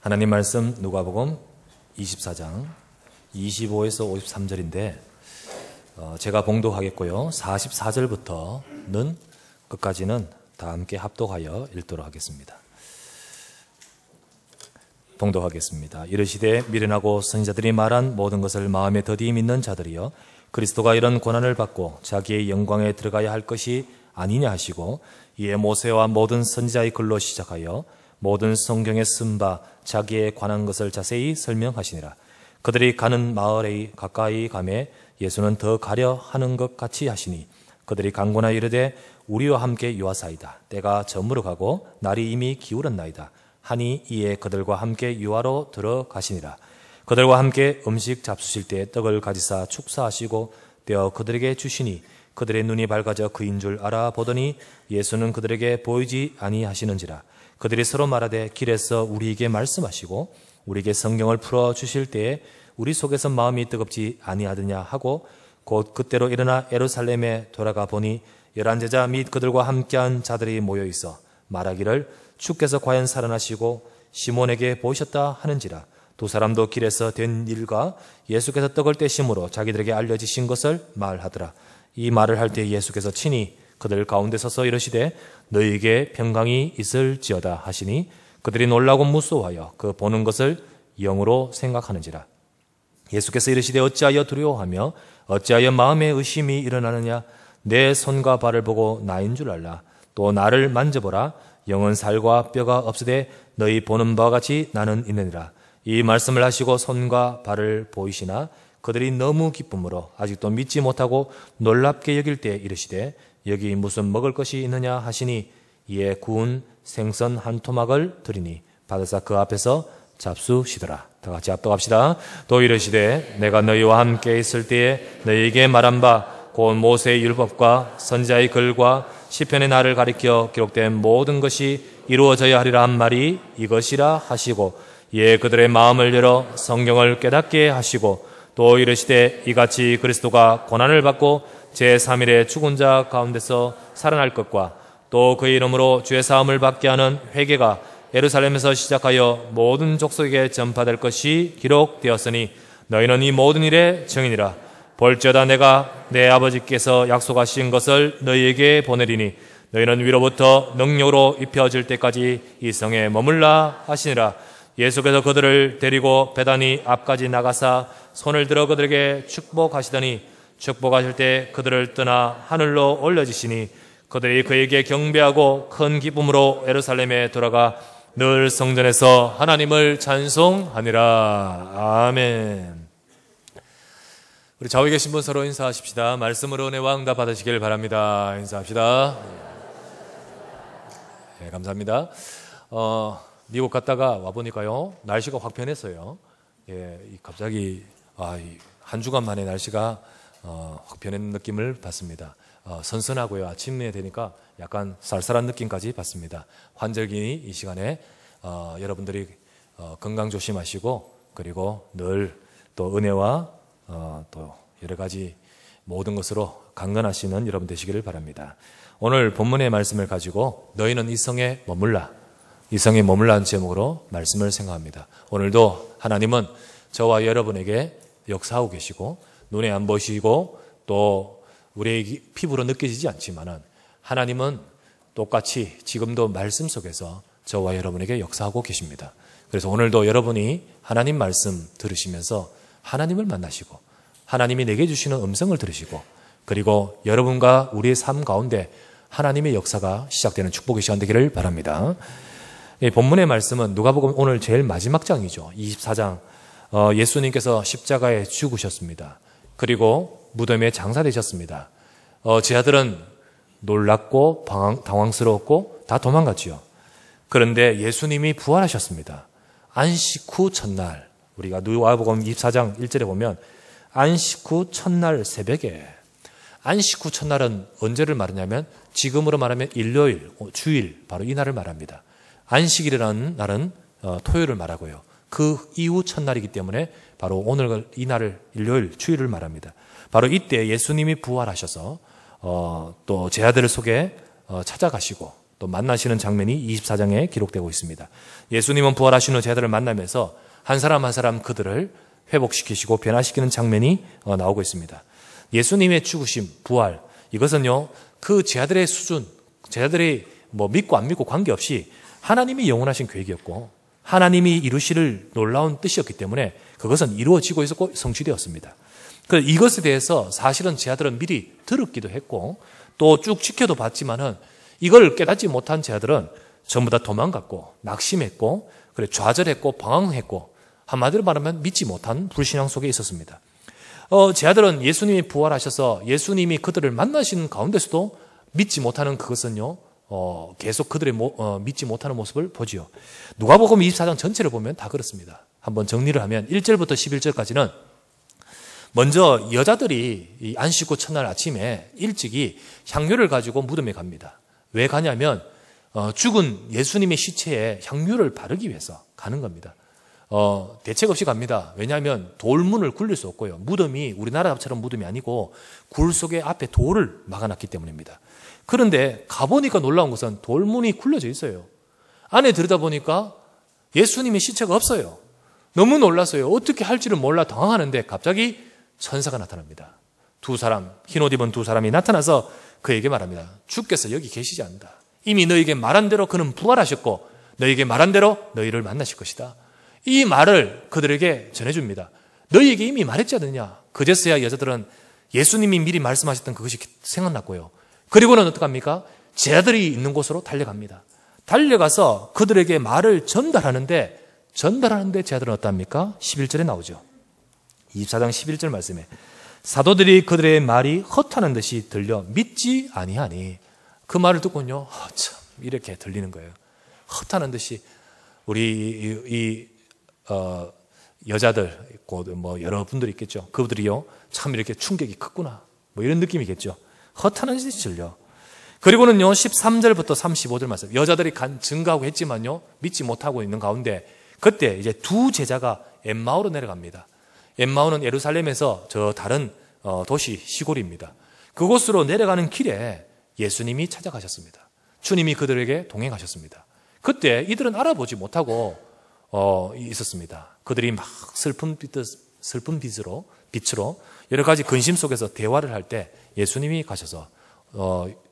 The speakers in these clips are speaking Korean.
하나님 말씀 누가복음 24장 25에서 53절인데 제가 봉독하겠고요. 44절부터는 끝까지는 다 함께 합독하여 읽도록 하겠습니다. 봉독하겠습니다. 이르시되 미련하고 선지자들이 말한 모든 것을 마음에 더디 믿는 자들이여 그리스도가 이런 고난을 받고 자기의 영광에 들어가야 할 것이 아니냐 하시고 이에 모세와 모든 선지자의 글로 시작하여 모든 성경에 쓴 바 자기에 관한 것을 자세히 설명하시니라. 그들이 가는 마을에 가까이 가매 예수는 더 가려 하는 것 같이 하시니 그들이 간구하여 이르되 우리와 함께 유하사이다. 때가 저물어 가고 날이 이미 기울었나이다. 하니 이에 그들과 함께 유하로 들어가시니라. 그들과 함께 음식 잡수실 때 떡을 가지사 축사하시고 떼어 그들에게 주시니 그들의 눈이 밝아져 그인 줄 알아보더니 예수는 그들에게 보이지 아니하시는지라. 그들이 서로 말하되 길에서 우리에게 말씀하시고 우리에게 성경을 풀어주실 때에 우리 속에서 마음이 뜨겁지 아니하느냐 하고 곧 그때로 일어나 예루살렘에 돌아가 보니 11제자 및 그들과 함께한 자들이 모여 있어 말하기를 주께서 과연 살아나시고 시몬에게 보이셨다 하는지라. 두 사람도 길에서 된 일과 예수께서 떡을 떼심으로 자기들에게 알려지신 것을 말하더라. 이 말을 할 때 예수께서 친히 그들 가운데 서서 이르시되 너희에게 평강이 있을지어다 하시니 그들이 놀라고 무서워하여 그 보는 것을 영으로 생각하는지라. 예수께서 이르시되 어찌하여 두려워하며 어찌하여 마음에 의심이 일어나느냐. 내 손과 발을 보고 나인 줄 알라. 또 나를 만져보라. 영은 살과 뼈가 없으되 너희 보는 바와 같이 나는 있느니라. 이 말씀을 하시고 손과 발을 보이시나 그들이 너무 기쁨으로 아직도 믿지 못하고 놀랍게 여길 때 이르시되 여기 무슨 먹을 것이 있느냐 하시니 이에 구운 생선 한 토막을 드리니 받으사 그 앞에서 잡수시더라. 다 같이 합독합시다. 또 이르시되 내가 너희와 함께 있을 때에 너희에게 말한 바 곧 모세의 율법과 선지자의 글과 시편의 날을 가리켜 기록된 모든 것이 이루어져야 하리라 한 말이 이것이라 하시고 이에 그들의 마음을 열어 성경을 깨닫게 하시고 또 이르시되 이같이 그리스도가 고난을 받고 제3일에 죽은 자 가운데서 살아날 것과 또 그의 이름으로 주의 사함을 받게 하는 회개가 예루살렘에서 시작하여 모든 족속에게 전파될 것이 기록되었으니 너희는 이 모든 일의 증인이라. 볼지어다 내가 내 아버지께서 약속하신 것을 너희에게 보내리니 너희는 위로부터 능력으로 입혀질 때까지 이 성에 머물라 하시니라. 예수께서 그들을 데리고 베다니 앞까지 나가사 손을 들어 그들에게 축복하시더니 축복하실 때 그들을 떠나 하늘로 올려지시니 그들이 그에게 경배하고 큰 기쁨으로 예루살렘에 돌아가 늘 성전에서 하나님을 찬송하니라. 아멘. 우리 좌우에 계신 분 서로 인사하십시다. 말씀으로 은혜와 응답 받으시길 바랍니다. 인사합시다. 네, 감사합니다. 미국 갔다가 와보니까요 날씨가 확 변했어요. 예, 갑자기 한 주간 만에 날씨가 확 변한 느낌을 받습니다. 선선하고요. 아침에 되니까 약간 쌀쌀한 느낌까지 받습니다. 환절기 이 시간에 여러분들이 건강 조심하시고 그리고 늘 또 은혜와 또 여러 가지 모든 것으로 강건하시는 여러분 되시기를 바랍니다. 오늘 본문의 말씀을 가지고 너희는 이 성에 머물라. 이 성에 머물라는 제목으로 말씀을 생각합니다. 오늘도 하나님은 저와 여러분에게 역사하고 계시고 눈에 안 보시고 또 우리의 피부로 느껴지지 않지만은 하나님은 똑같이 지금도 말씀 속에서 저와 여러분에게 역사하고 계십니다. 그래서 오늘도 여러분이 하나님 말씀 들으시면서 하나님을 만나시고 하나님이 내게 주시는 음성을 들으시고 그리고 여러분과 우리의 삶 가운데 하나님의 역사가 시작되는 축복의 시간 되기를 바랍니다. 본문의 말씀은 누가복음 오늘 제일 마지막 장이죠. 24장. 예수님께서 십자가에 죽으셨습니다. 그리고 무덤에 장사되셨습니다. 제자들은 놀랍고 당황스러웠고 다 도망갔지요. 그런데 예수님이 부활하셨습니다. 안식 후 첫날, 우리가 누가복음 24장 1절에 보면 안식 후 첫날 새벽에, 안식 후 첫날은 언제를 말하냐면 지금으로 말하면 일요일, 주일, 바로 이 날을 말합니다. 안식일이라는 날은 토요일을 말하고요. 그 이후 첫날이기 때문에 바로 오늘 이 날을 일요일, 주일을 말합니다. 바로 이때 예수님이 부활하셔서 또 제자들 속에 찾아가시고 또 만나시는 장면이 24장에 기록되고 있습니다. 예수님은 부활하신 후 제자들을 만나면서 한 사람 한 사람 그들을 회복시키시고 변화시키는 장면이 나오고 있습니다. 예수님의 죽으심, 부활, 이것은요, 그 제자들의 수준, 제자들이 믿고 안 믿고 관계없이 하나님이 영원하신 계획이었고 하나님이 이루실 놀라운 뜻이었기 때문에 그것은 이루어지고 있었고 성취되었습니다. 그래서 이것에 대해서 사실은 제자들은 미리 들었기도 했고 또 쭉 지켜도 봤지만은 이걸 깨닫지 못한 제자들은 전부 다 도망갔고 낙심했고 그래 좌절했고 방황했고 한마디로 말하면 믿지 못한 불신앙 속에 있었습니다. 제자들은 예수님이 부활하셔서 예수님이 그들을 만나시는 가운데서도 믿지 못하는 그것은요, 계속 그들의 믿지 못하는 모습을 보지요. 누가복음 24장 전체를 보면 다 그렇습니다. 한번 정리를 하면 1절부터 11절까지는 먼저 여자들이 이 안식 후 첫날 아침에 일찍이 향료를 가지고 무덤에 갑니다. 왜 가냐면 죽은 예수님의 시체에 향유를 바르기 위해서 가는 겁니다. 대책 없이 갑니다. 왜냐하면 돌문을 굴릴 수 없고요. 무덤이 우리나라처럼 무덤이 아니고 굴 속에 앞에 돌을 막아놨기 때문입니다. 그런데 가보니까 놀라운 것은 돌문이 굴려져 있어요. 안에 들여다보니까 예수님의 시체가 없어요. 너무 놀랐어요. 어떻게 할지를 몰라 당황하는데 갑자기 천사가 나타납니다. 두 사람, 흰옷 입은 두 사람이 나타나서 그에게 말합니다. 주께서 여기 계시지 않는다. 이미 너에게 말한 대로 그는 부활하셨고 너에게 말한 대로 너희를 만나실 것이다. 이 말을 그들에게 전해줍니다. 너희에게 이미 말했지 않느냐. 그제서야 여자들은 예수님이 미리 말씀하셨던 그것이 생각났고요. 그리고는 어떡합니까? 제자들이 있는 곳으로 달려갑니다. 달려가서 그들에게 말을 전달하는데 제자들은 어떠합니까? 11절에 나오죠. 24장 11절 말씀에 사도들이 그들의 말이 헛하는 듯이 들려 믿지 아니하니 그 말을 듣고는요, 참 이렇게 들리는 거예요. 헛하는 듯이 우리 여자들 여러분들이 있겠죠. 그들이요 참 이렇게 충격이 컸구나 이런 느낌이겠죠. 헛하는 듯이 들려. 그리고는요 13절부터 35절 말씀 여자들이 증거하고 했지만요 믿지 못하고 있는 가운데 그때 이제 두 제자가 엠마오로 내려갑니다. 엠마오는 예루살렘에서 저 다른 도시 시골입니다. 그곳으로 내려가는 길에 예수님이 찾아가셨습니다. 주님이 그들에게 동행하셨습니다. 그때 이들은 알아보지 못하고 있었습니다. 그들이 막 슬픈 빛으로 여러 가지 근심 속에서 대화를 할 때 예수님이 가셔서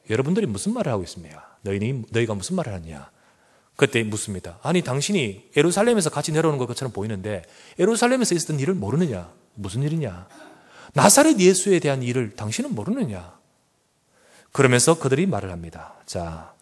여러분들이 무슨 말을 하고 있습니까? 너희가 무슨 말을 하느냐? 그때 묻습니다. 아니 당신이 예루살렘에서 같이 내려오는 것처럼 보이는데 예루살렘에서 있었던 일을 모르느냐? 무슨 일이냐? 나사렛 예수에 대한 일을 당신은 모르느냐? 그러면서 그들이 말을 합니다. 자,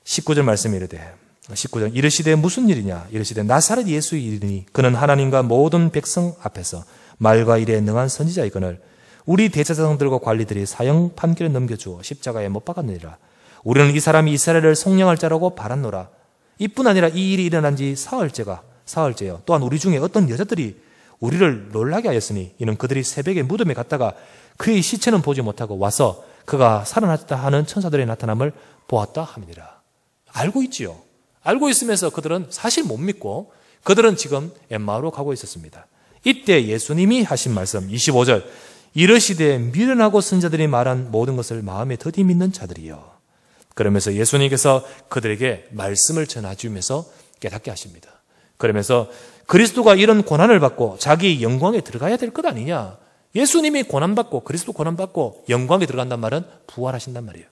19절 말씀이 이르되 19절 이르시되 무슨 일이냐? 이르시되 나사렛 예수의 일이니 그는 하나님과 모든 백성 앞에서 말과 일에 능한 선지자이거늘 우리 대제사장들과 관리들이 사형 판결에 넘겨주어 십자가에 못 박았느니라. 우리는 이 사람이 이스라엘을 속량할 자라고 바랐노라. 이뿐 아니라 이 일이 일어난 지 사흘째요. 또한 우리 중에 어떤 여자들이 우리를 놀라게 하였으니 이는 그들이 새벽에 무덤에 갔다가 그의 시체는 보지 못하고 와서 그가 살아났다 하는 천사들의 나타남을 보았다 함이니라. 알고 있지요. 알고 있으면서 그들은 사실 못 믿고 그들은 지금 엠마오로 가고 있었습니다. 이때 예수님이 하신 말씀 25절 이르시되 미련하고 선자들이 말한 모든 것을 마음에 더디 믿는 자들이여. 그러면서 예수님께서 그들에게 말씀을 전해주면서 깨닫게 하십니다. 그러면서 그리스도가 이런 고난을 받고 자기 영광에 들어가야 될 것 아니냐. 예수님이 고난받고 그리스도 고난받고 영광에 들어간단 말은 부활하신단 말이에요.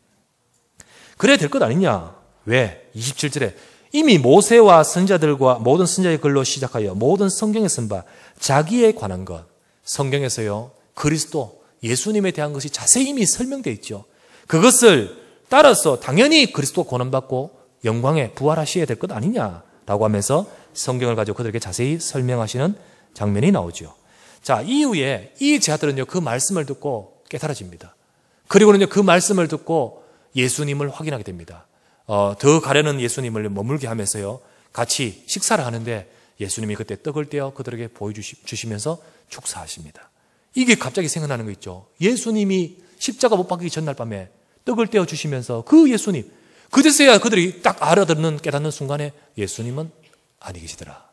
그래야 될 것 아니냐. 왜? 27절에 이미 모세와 선지자들과 모든 선지자의 글로 시작하여 모든 성경에 쓴 바 자기에 관한 것 성경에서요 그리스도 예수님에 대한 것이 자세히 이미 설명되어 있죠. 그것을 따라서 당연히 그리스도 고난받고 영광에 부활하셔야 될 것 아니냐라고 하면서 성경을 가지고 그들에게 자세히 설명하시는 장면이 나오죠. 자, 이후에 이 제자들은요 그 말씀을 듣고 깨달아집니다. 그리고는요 그 말씀을 듣고 예수님을 확인하게 됩니다. 더 가려는 예수님을 머물게 하면서요 같이 식사를 하는데 예수님이 그때 떡을 떼어 그들에게 보여주시면서 축사하십니다. 이게 갑자기 생각나는 거 있죠. 예수님이 십자가 못 박히기 전날 밤에 떡을 떼어 주시면서 그 예수님 그제서야 그들이 딱 알아듣는 깨닫는 순간에 예수님은 아니 계시더라.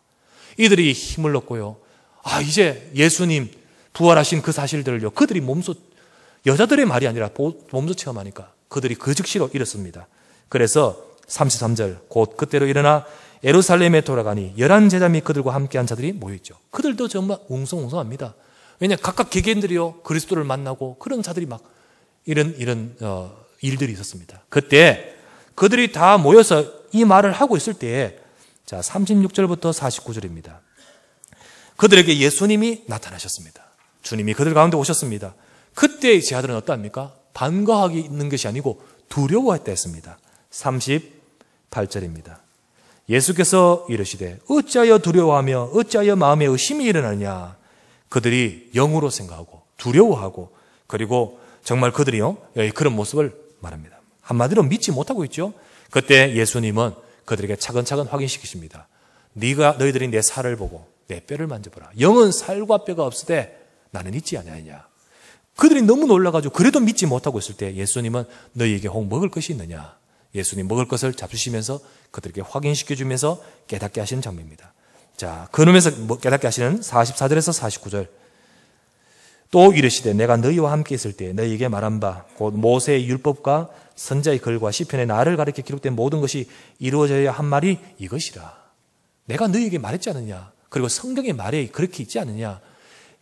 이들이 힘을 얻고요. 이제 예수님 부활하신 그 사실들을요 그들이 몸소 여자들의 말이 아니라 몸소 체험하니까 그들이 그 즉시로 이렇습니다. 그래서 33절 곧 그때로 일어나 예루살렘에 돌아가니 11제자 및 그들과 함께한 자들이 모여있죠. 그들도 정말 웅성웅성합니다. 왜냐 각각 개개인들이요 그리스도를 만나고 그런 자들이 막 이런 일들이 있었습니다. 그때 그들이 다 모여서 이 말을 하고 있을 때에 자 36절부터 49절입니다. 그들에게 예수님이 나타나셨습니다. 주님이 그들 가운데 오셨습니다. 그때의 제자들은 어떠합니까? 반가워하기 있는 것이 아니고 두려워했다 했습니다. 38절입니다. 예수께서 이르시되 어찌하여 두려워하며 어찌하여 마음에 의심이 일어나느냐. 그들이 영으로 생각하고 두려워하고 그리고 정말 그들이요 그런 모습을 말합니다. 한마디로 믿지 못하고 있죠. 그때 예수님은 그들에게 차근차근 확인시키십니다. 너희들이 내 살을 보고 내 뼈를 만져보라. 영은 살과 뼈가 없으되 나는 있지 아니하냐. 그들이 너무 놀라가지고 그래도 믿지 못하고 있을 때 예수님은 너희에게 혹 먹을 것이 있느냐. 예수님 먹을 것을 잡수시면서 그들에게 확인시켜주면서 깨닫게 하시는 장면입니다. 자, 그러면서 깨닫게 하시는 44절에서 49절. 또 이르시되 내가 너희와 함께 있을 때 너희에게 말한 바 곧 모세의 율법과 선지자의 글과 시편에 나를 가리켜 기록된 모든 것이 이루어져야 한 말이 이것이라. 내가 너희에게 말했지 않느냐. 그리고 성경의 말에 그렇게 있지 않느냐.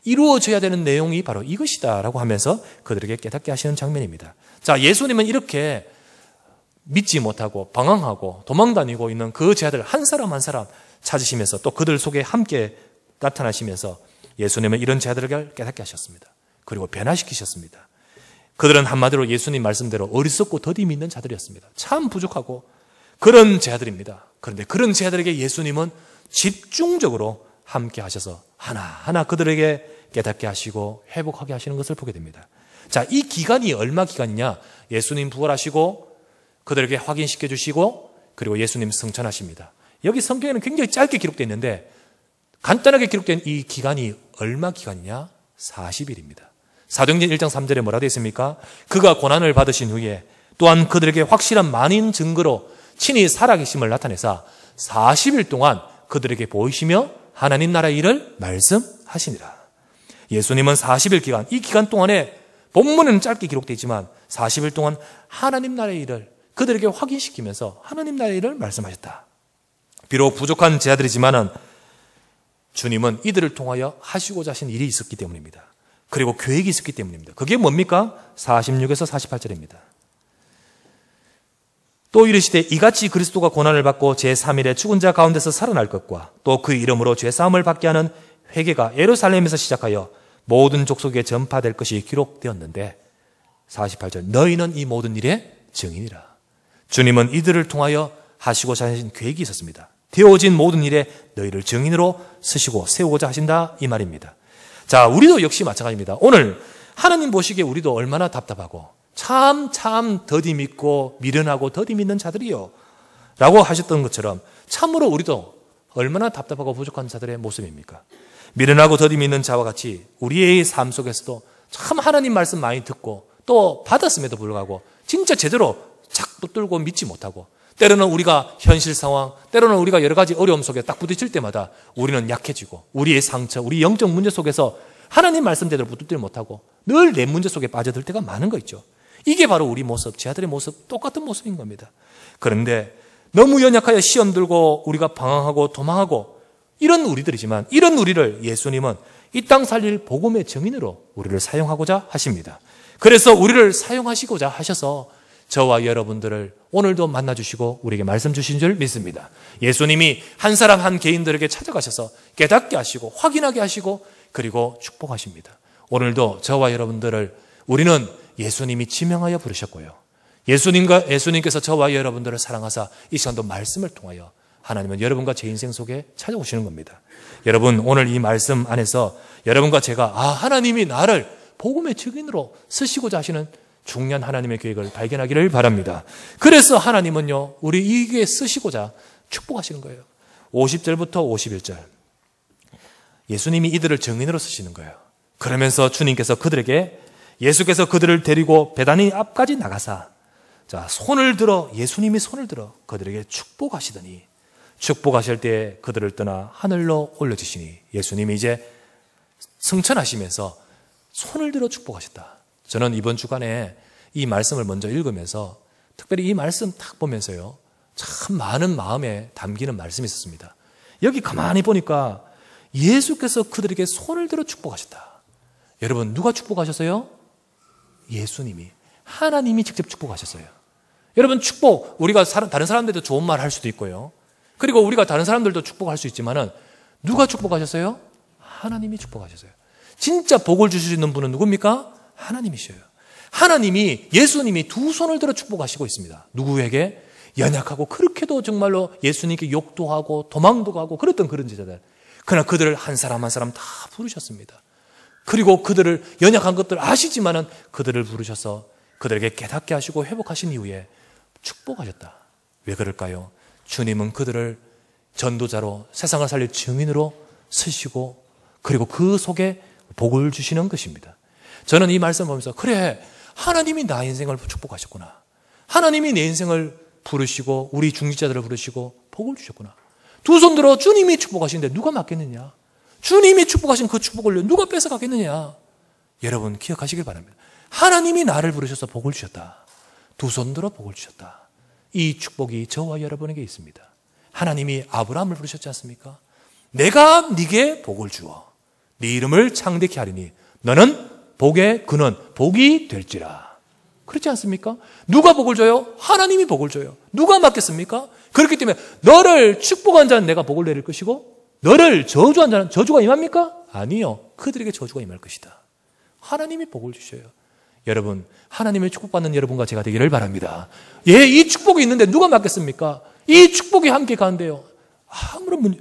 이루어져야 되는 내용이 바로 이것이다 라고 하면서 그들에게 깨닫게 하시는 장면입니다. 자, 예수님은 이렇게 믿지 못하고 방황하고 도망다니고 있는 그 제자들 한 사람 한 사람 찾으시면서 또 그들 속에 함께 나타나시면서 예수님은 이런 제자들을 깨닫게 하셨습니다. 그리고 변화시키셨습니다. 그들은 한마디로 예수님 말씀대로 어리석고 더디 믿는 자들이었습니다. 참 부족하고 그런 제자들입니다. 그런데 그런 제자들에게 예수님은 집중적으로 함께 하셔서 하나하나 그들에게 깨닫게 하시고 회복하게 하시는 것을 보게 됩니다. 자, 이 기간이 얼마 기간이냐? 예수님 부활하시고 그들에게 확인시켜 주시고 그리고 예수님 승천하십니다. 여기 성경에는 굉장히 짧게 기록되어 있는데 간단하게 기록된 이 기간이 얼마 기간이냐? 40일입니다. 사도행전 1장 3절에 뭐라 되어 있습니까? 그가 고난을 받으신 후에 또한 그들에게 확실한 만인 증거로 친히 살아계심을 나타내사 40일 동안 그들에게 보이시며 하나님 나라의 일을 말씀하시니라. 예수님은 40일 기간, 이 기간 동안에 본문은 짧게 기록되어 있지만 40일 동안 하나님 나라의 일을 그들에게 확인시키면서 하나님 나라의 일을 말씀하셨다. 비록 부족한 제자들이지만은 주님은 이들을 통하여 하시고자 하신 일이 있었기 때문입니다. 그리고 계획이 있었기 때문입니다. 그게 뭡니까? 46에서 48절입니다. 또 이르시되 이같이 그리스도가 고난을 받고 제3일에 죽은 자 가운데서 살아날 것과 또 그 이름으로 죄사함을 받게 하는 회개가 예루살렘에서 시작하여 모든 족속에 전파될 것이 기록되었는데 48절 너희는 이 모든 일의 증인이라. 주님은 이들을 통하여 하시고자 하신 계획이 있었습니다. 되어진 모든 일에 너희를 증인으로 쓰시고 세우고자 하신다 이 말입니다. 자, 우리도 역시 마찬가지입니다. 오늘 하나님 보시기에 우리도 얼마나 답답하고 참 더디 믿고 미련하고 더디 믿는 자들이요 라고 하셨던 것처럼 참으로 우리도 얼마나 답답하고 부족한 자들의 모습입니까? 미련하고 더디 믿는 자와 같이 우리의 삶 속에서도 참 하나님 말씀 많이 듣고 또 받았음에도 불구하고 진짜 제대로 착 붙들고 믿지 못하고 때로는 우리가 현실 상황, 때로는 우리가 여러 가지 어려움 속에 딱 부딪힐 때마다 우리는 약해지고 우리의 상처, 우리 영적 문제 속에서 하나님 말씀 제대로 붙들지 못하고 늘 내 문제 속에 빠져들 때가 많은 거 있죠. 이게 바로 우리 모습, 제자들의 모습, 똑같은 모습인 겁니다. 그런데 너무 연약하여 시험 들고 우리가 방황하고 도망하고 이런 우리들이지만 이런 우리를 예수님은 이 땅 살릴 복음의 증인으로 우리를 사용하고자 하십니다. 그래서 우리를 사용하시고자 하셔서 저와 여러분들을 오늘도 만나주시고 우리에게 말씀 주신 줄 믿습니다. 예수님이 한 사람 한 개인들에게 찾아가셔서 깨닫게 하시고 확인하게 하시고 그리고 축복하십니다. 오늘도 저와 여러분들을 우리는 예수님이 지명하여 부르셨고요. 예수님께서 저와 여러분들을 사랑하사 이 시간도 말씀을 통하여 하나님은 여러분과 제 인생 속에 찾아오시는 겁니다. 여러분 오늘 이 말씀 안에서 여러분과 제가 하나님이 나를 복음의 증인으로 쓰시고자 하시는 중요한 하나님의 계획을 발견하기를 바랍니다. 그래서 하나님은요 우리 이게 쓰시고자 축복하시는 거예요. 50절부터 51절 예수님이 이들을 증인으로 쓰시는 거예요. 그러면서 주님께서 예수께서 그들을 데리고 베다니 앞까지 나가사 예수님이 손을 들어 그들에게 축복하시더니 축복하실 때 그들을 떠나 하늘로 올려주시니 예수님이 이제 승천하시면서 손을 들어 축복하셨다. 저는 이번 주간에 이 말씀을 먼저 읽으면서 특별히 이 말씀 딱 보면서요, 참 많은 마음에 담기는 말씀이 있었습니다. 여기 가만히 보니까 예수께서 그들에게 손을 들어 축복하셨다. 여러분, 누가 축복하셨어요? 예수님이, 하나님이 직접 축복하셨어요. 여러분, 축복, 우리가 다른 사람들도 좋은 말 할 수도 있고요. 그리고 우리가 다른 사람들도 축복할 수 있지만은 누가 축복하셨어요? 하나님이 축복하셨어요. 진짜 복을 주실 수 있는 분은 누굽니까? 하나님이셔요. 하나님이, 예수님이 두 손을 들어 축복하시고 있습니다. 누구에게? 연약하고 그렇게도 정말로 예수님께 욕도 하고 도망도 가고 그랬던 그런 제자들. 그러나 그들을 한 사람 한 사람 다 부르셨습니다. 그리고 그들을, 연약한 것들 아시지만은 그들을 부르셔서 그들에게 깨닫게 하시고 회복하신 이후에 축복하셨다. 왜 그럴까요? 주님은 그들을 전도자로, 세상을 살릴 증인으로 쓰시고, 그리고 그 속에 복을 주시는 것입니다. 저는 이 말씀 보면서, 그래, 하나님이 나의 인생을 축복하셨구나. 하나님이 내 인생을 부르시고 우리 중직자들을 부르시고 복을 주셨구나. 두 손 들어 주님이 축복하시는데 누가 맡겠느냐? 주님이 축복하신 그 축복을 누가 뺏어가겠느냐? 여러분 기억하시길 바랍니다. 하나님이 나를 부르셔서 복을 주셨다. 두 손 들어 복을 주셨다. 이 축복이 저와 여러분에게 있습니다. 하나님이 아브라함을 부르셨지 않습니까? 내가 네게 복을 주어 네 이름을 창대케 하리니 너는 복의 근원, 복이 될지라. 그렇지 않습니까? 누가 복을 줘요? 하나님이 복을 줘요. 누가 맡겠습니까? 그렇기 때문에 너를 축복한 자는 내가 복을 내릴 것이고 너를 저주한 자는 저주가 임합니까? 아니요. 그들에게 저주가 임할 것이다. 하나님이 복을 주셔요. 여러분, 하나님의 축복받는 여러분과 제가 되기를 바랍니다. 예, 이 축복이 있는데 누가 맡겠습니까? 이 축복이 함께 가는데요. 아무런 문제.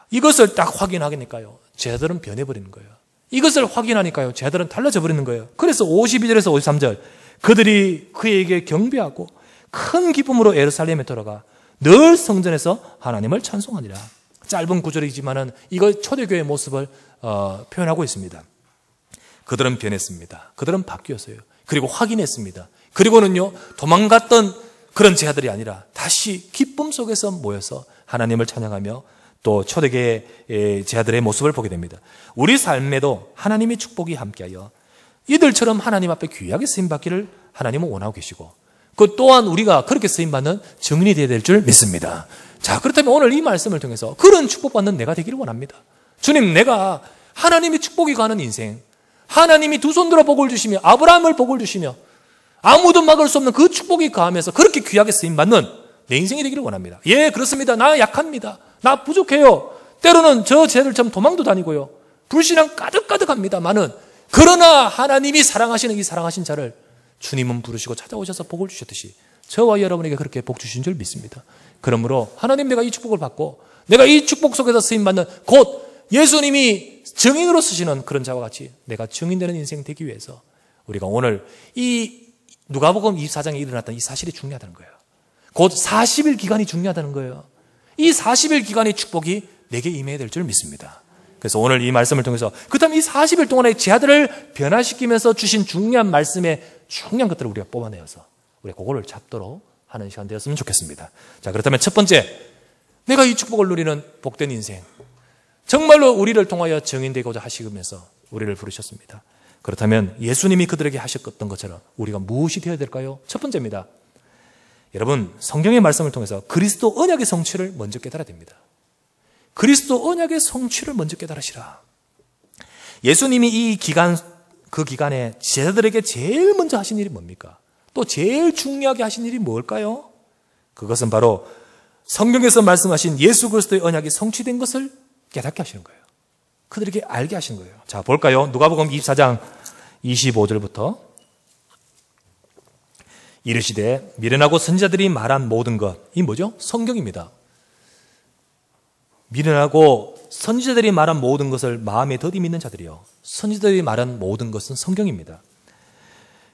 이것을 딱 확인하니까요. 제자들은 변해버리는 거예요. 이것을 확인하니까요. 제자들은 달라져 버리는 거예요. 그래서 52절에서 53절. 그들이 그에게 경배하고 큰 기쁨으로 예루살렘에 돌아가 늘 성전에서 하나님을 찬송하니라. 짧은 구절이지만은 이거 초대교회의 모습을 표현하고 있습니다. 그들은 변했습니다. 그들은 바뀌었어요. 그리고 확인했습니다. 그리고는요, 도망갔던 그런 제자들이 아니라 다시 기쁨 속에서 모여서 하나님을 찬양하며 또 초대교회의 제자들의 모습을 보게 됩니다. 우리 삶에도 하나님의 축복이 함께하여 이들처럼 하나님 앞에 귀하게 쓰임받기를 하나님은 원하고 계시고 그 또한 우리가 그렇게 쓰임받는 증인이 되어야 될 줄 믿습니다. 자, 그렇다면 오늘 이 말씀을 통해서 그런 축복받는 내가 되기를 원합니다. 주님, 내가 하나님의 축복이 가는 인생, 하나님이 두 손 들어 복을 주시며 아브라함을 복을 주시며 아무도 막을 수 없는 그 축복이 가하면서 그렇게 귀하게 쓰임받는 내 인생이 되기를 원합니다. 예, 그렇습니다. 나 약합니다. 나 부족해요. 때로는 저 쟤들처럼 도망도 다니고요. 불신앙 가득가득합니다만은 그러나 하나님이 사랑하시는 이 사랑하신 자를 주님은 부르시고 찾아오셔서 복을 주셨듯이 저와 여러분에게 그렇게 복 주신 줄 믿습니다. 그러므로 하나님, 내가 이 축복을 받고 내가 이 축복 속에서 쓰임받는 곧 예수님이 증인으로 쓰시는 그런 자와 같이 내가 증인되는 인생 되기 위해서 우리가 오늘 이 누가복음 24장에 일어났던 이 사실이 중요하다는 거예요. 곧 40일 기간이 중요하다는 거예요. 이 40일 기간의 축복이 내게 임해야 될 줄 믿습니다. 그래서 오늘 이 말씀을 통해서 그다음 이 40일 동안의 제자들을 변화시키면서 주신 중요한 말씀의 중요한 것들을 우리가 뽑아내어서 우리가 그거를 잡도록 하는 시간 되었으면 좋겠습니다. 자, 그렇다면 첫 번째, 내가 이 축복을 누리는 복된 인생, 정말로 우리를 통하여 증인되고자 하시면서 우리를 부르셨습니다. 그렇다면 예수님이 그들에게 하셨던 것처럼 우리가 무엇이 되어야 될까요? 첫 번째입니다. 여러분, 성경의 말씀을 통해서 그리스도 언약의 성취를 먼저 깨달아야 됩니다. 그리스도 언약의 성취를 먼저 깨달으시라. 예수님이 이 기간, 그 기간에 제자들에게 제일 먼저 하신 일이 뭡니까? 또 제일 중요하게 하신 일이 뭘까요? 그것은 바로 성경에서 말씀하신 예수 그리스도의 언약이 성취된 것을 깨닫게 하시는 거예요. 그들에게 알게 하신 거예요. 자, 볼까요? 누가복음 24장 25절부터 이르시되 미련하고 선지자들이 말한 모든 것, 이 뭐죠? 성경입니다. 미련하고 선지자들이 말한 모든 것을 마음에 더디 믿는 자들이요. 선지자들이 말한 모든 것은 성경입니다.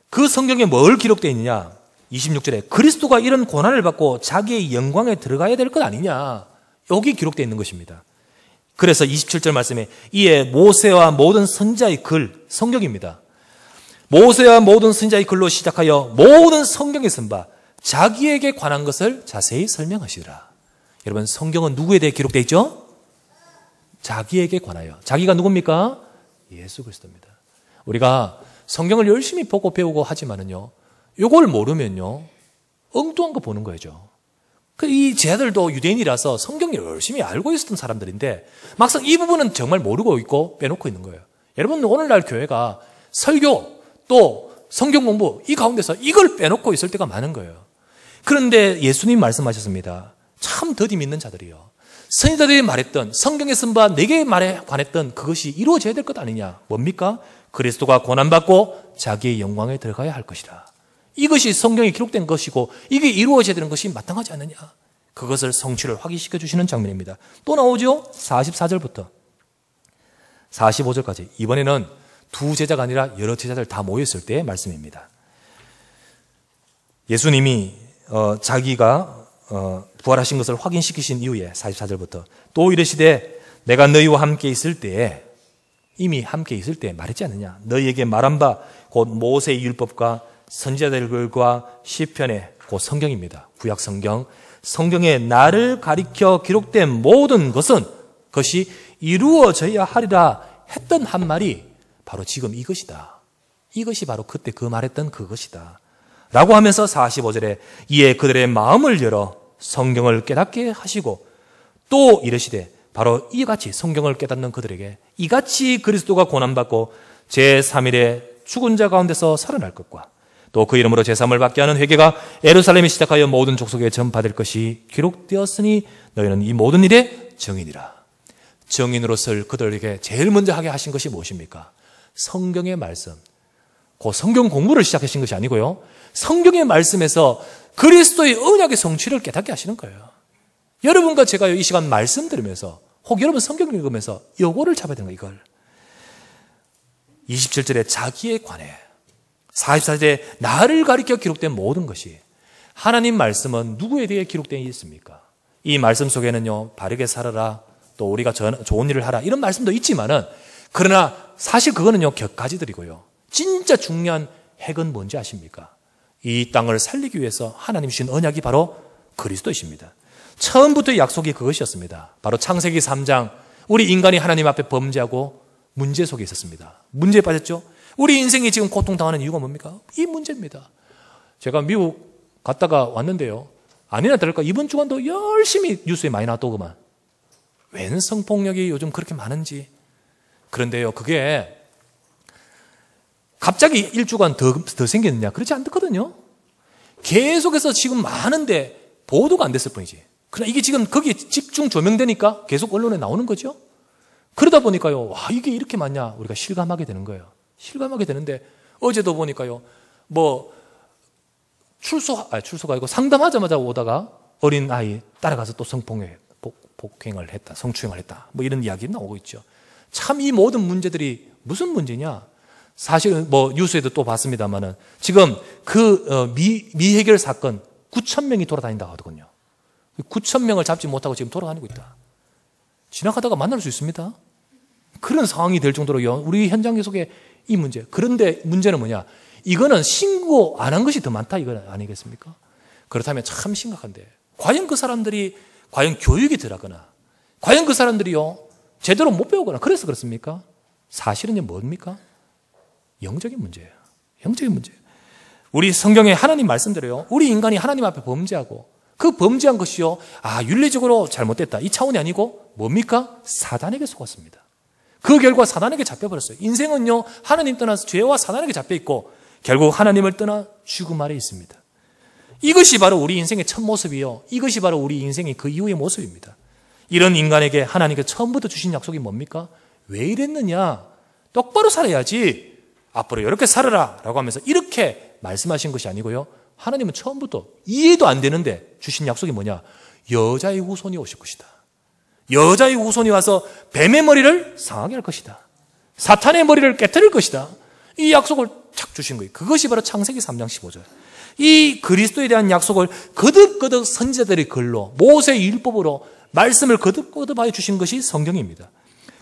그 성경에 뭘 기록되어 있느냐? 26절에 그리스도가 이런 고난을 받고 자기의 영광에 들어가야 될 것 아니냐? 여기 기록되어 있는 것입니다. 그래서 27절 말씀에 이에 모세와 모든 선지자의 글, 성경입니다. 모세와 모든 선지자의 글로 시작하여 모든 성경에 쓴 바 자기에게 관한 것을 자세히 설명하시더라. 여러분, 성경은 누구에 대해 기록되어 있죠? 자기에게 관하여. 자기가 누굽니까? 예수 그리스도입니다. 우리가 성경을 열심히 보고 배우고 하지만은요, 이걸 모르면요, 엉뚱한 거 보는 거죠. 이 제자들도 유대인이라서 성경을 열심히 알고 있었던 사람들인데 막상 이 부분은 정말 모르고 있고 빼놓고 있는 거예요. 여러분, 오늘날 교회가 설교 또 성경 공부 이 가운데서 이걸 빼놓고 있을 때가 많은 거예요. 그런데 예수님 말씀하셨습니다. 참 더디 믿는 자들이요, 선지자들이 말했던 성경에 쓴 바 내게 말에 관했던 그것이 이루어져야 될 것 아니냐. 뭡니까? 그리스도가 고난받고 자기의 영광에 들어가야 할 것이다. 이것이 성경에 기록된 것이고 이게 이루어져야 되는 것이 마땅하지 않느냐. 그것을 성취를 확인시켜 주시는 장면입니다. 또 나오죠. 44절부터 45절까지. 이번에는 두 제자가 아니라 여러 제자들 다 모였을 때의 말씀입니다. 예수님이 자기가 부활하신 것을 확인시키신 이후에 44절부터 또 이르시되 내가 너희와 함께 있을 때에, 이미 함께 있을 때 말했지 않느냐. 너희에게 말한 바 곧 모세의 율법과 선지자들과 시편의 곧 성경입니다. 구약 성경, 성경에 나를 가리켜 기록된 모든 것은 그것이 이루어져야 하리라 했던 한 말이 바로 지금 이것이다. 이것이 바로 그때 그 말했던 그것이다 라고 하면서 45절에 이에 그들의 마음을 열어 성경을 깨닫게 하시고 또 이르시되 바로 이같이 성경을 깨닫는 그들에게 이같이 그리스도가 고난받고 제3일에 죽은 자 가운데서 살아날 것과 또 그 이름으로 제3을 받게 하는 회개가 예루살렘에 시작하여 모든 족속에 전파될 것이 기록되었으니 너희는 이 모든 일의 증인이라. 증인으로서 그들에게 제일 먼저 하게 하신 것이 무엇입니까? 성경의 말씀. 그 성경 공부를 시작하신 것이 아니고요, 성경의 말씀에서 그리스도의 언약의 성취를 깨닫게 하시는 거예요. 여러분과 제가 이 시간 말씀 들으면서 혹 여러분 성경 읽으면서 요거를 잡아야 되는 거예요. 이걸 27절에 자기에 관해, 44절에 나를 가리켜 기록된 모든 것이, 하나님 말씀은 누구에 대해 기록되어 있습니까? 이 말씀 속에는요, 바르게 살아라, 또 우리가 좋은 일을 하라, 이런 말씀도 있지만은, 그러나 사실 그거는요 격가지들이고요, 진짜 중요한 핵은 뭔지 아십니까? 이 땅을 살리기 위해서 하나님 주신 언약이 바로 그리스도이십니다. 처음부터 약속이 그것이었습니다. 바로 창세기 3장, 우리 인간이 하나님 앞에 범죄하고 문제 속에 있었습니다. 문제에 빠졌죠. 우리 인생이 지금 고통당하는 이유가 뭡니까? 이 문제입니다. 제가 미국 갔다가 왔는데요, 아니나 다를까 이번 주간도 열심히 뉴스에 많이 나왔더구만. 웬 성폭력이 요즘 그렇게 많은지. 그런데요, 그게 갑자기 일주간 더 생겼느냐? 그렇지 않거든요. 계속해서 지금 많은데 보도가 안 됐을 뿐이지. 그러나 이게 지금 거기에 집중 조명되니까 계속 언론에 나오는 거죠. 그러다 보니까요, 와, 이게 이렇게 많냐? 우리가 실감하게 되는 거예요. 실감하게 되는데, 어제도 보니까요, 출소가 아니고 상담하자마자 오다가 어린 아이 따라가서 또 폭행을 했다, 성추행을 했다, 이런 이야기 나오고 있죠. 참 이 모든 문제들이 무슨 문제냐? 사실은 뉴스에도 또 봤습니다만은 지금 미해결 사건 9,000명이 돌아다닌다고 하더군요. 9,000명을 잡지 못하고 지금 돌아다니고 있다. 지나가다가 만날 수 있습니다. 그런 상황이 될 정도로 우리 현장 속에 이 문제. 그런데 문제는 뭐냐? 이거는 신고 안 한 것이 더 많다, 이거 아니겠습니까? 그렇다면 참 심각한데, 과연 그 사람들이 과연 교육이 들어가거나, 과연 그 사람들이요 제대로 못 배우거나 그래서 그렇습니까? 사실은 뭡니까? 영적인 문제예요. 영적인 문제. 우리 성경에 하나님 말씀대로요, 우리 인간이 하나님 앞에 범죄하고 그 범죄한 것이요, 윤리적으로 잘못됐다, 이 차원이 아니고 뭡니까? 사단에게 속았습니다. 그 결과 사단에게 잡혀버렸어요. 인생은요, 하나님 떠나서 죄와 사단에게 잡혀있고 결국 하나님을 떠나 죽음 아래 있습니다. 이것이 바로 우리 인생의 첫 모습이요, 이것이 바로 우리 인생의 그 이후의 모습입니다. 이런 인간에게 하나님께서 처음부터 주신 약속이 뭡니까? 왜 이랬느냐? 똑바로 살아야지, 앞으로 이렇게 살아라 라고 하면서 이렇게 말씀하신 것이 아니고요, 하나님은 처음부터 이해도 안 되는데 주신 약속이 뭐냐? 여자의 후손이 오실 것이다. 여자의 후손이 와서 뱀의 머리를 상하게 할 것이다. 사탄의 머리를 깨뜨릴 것이다. 이 약속을 착 주신 거예요. 그것이 바로 창세기 3장 15절. 이 그리스도에 대한 약속을 거듭거듭 선지자들의 글로, 모세의 율법으로 말씀을 거듭거듭하여 주신 것이 성경입니다.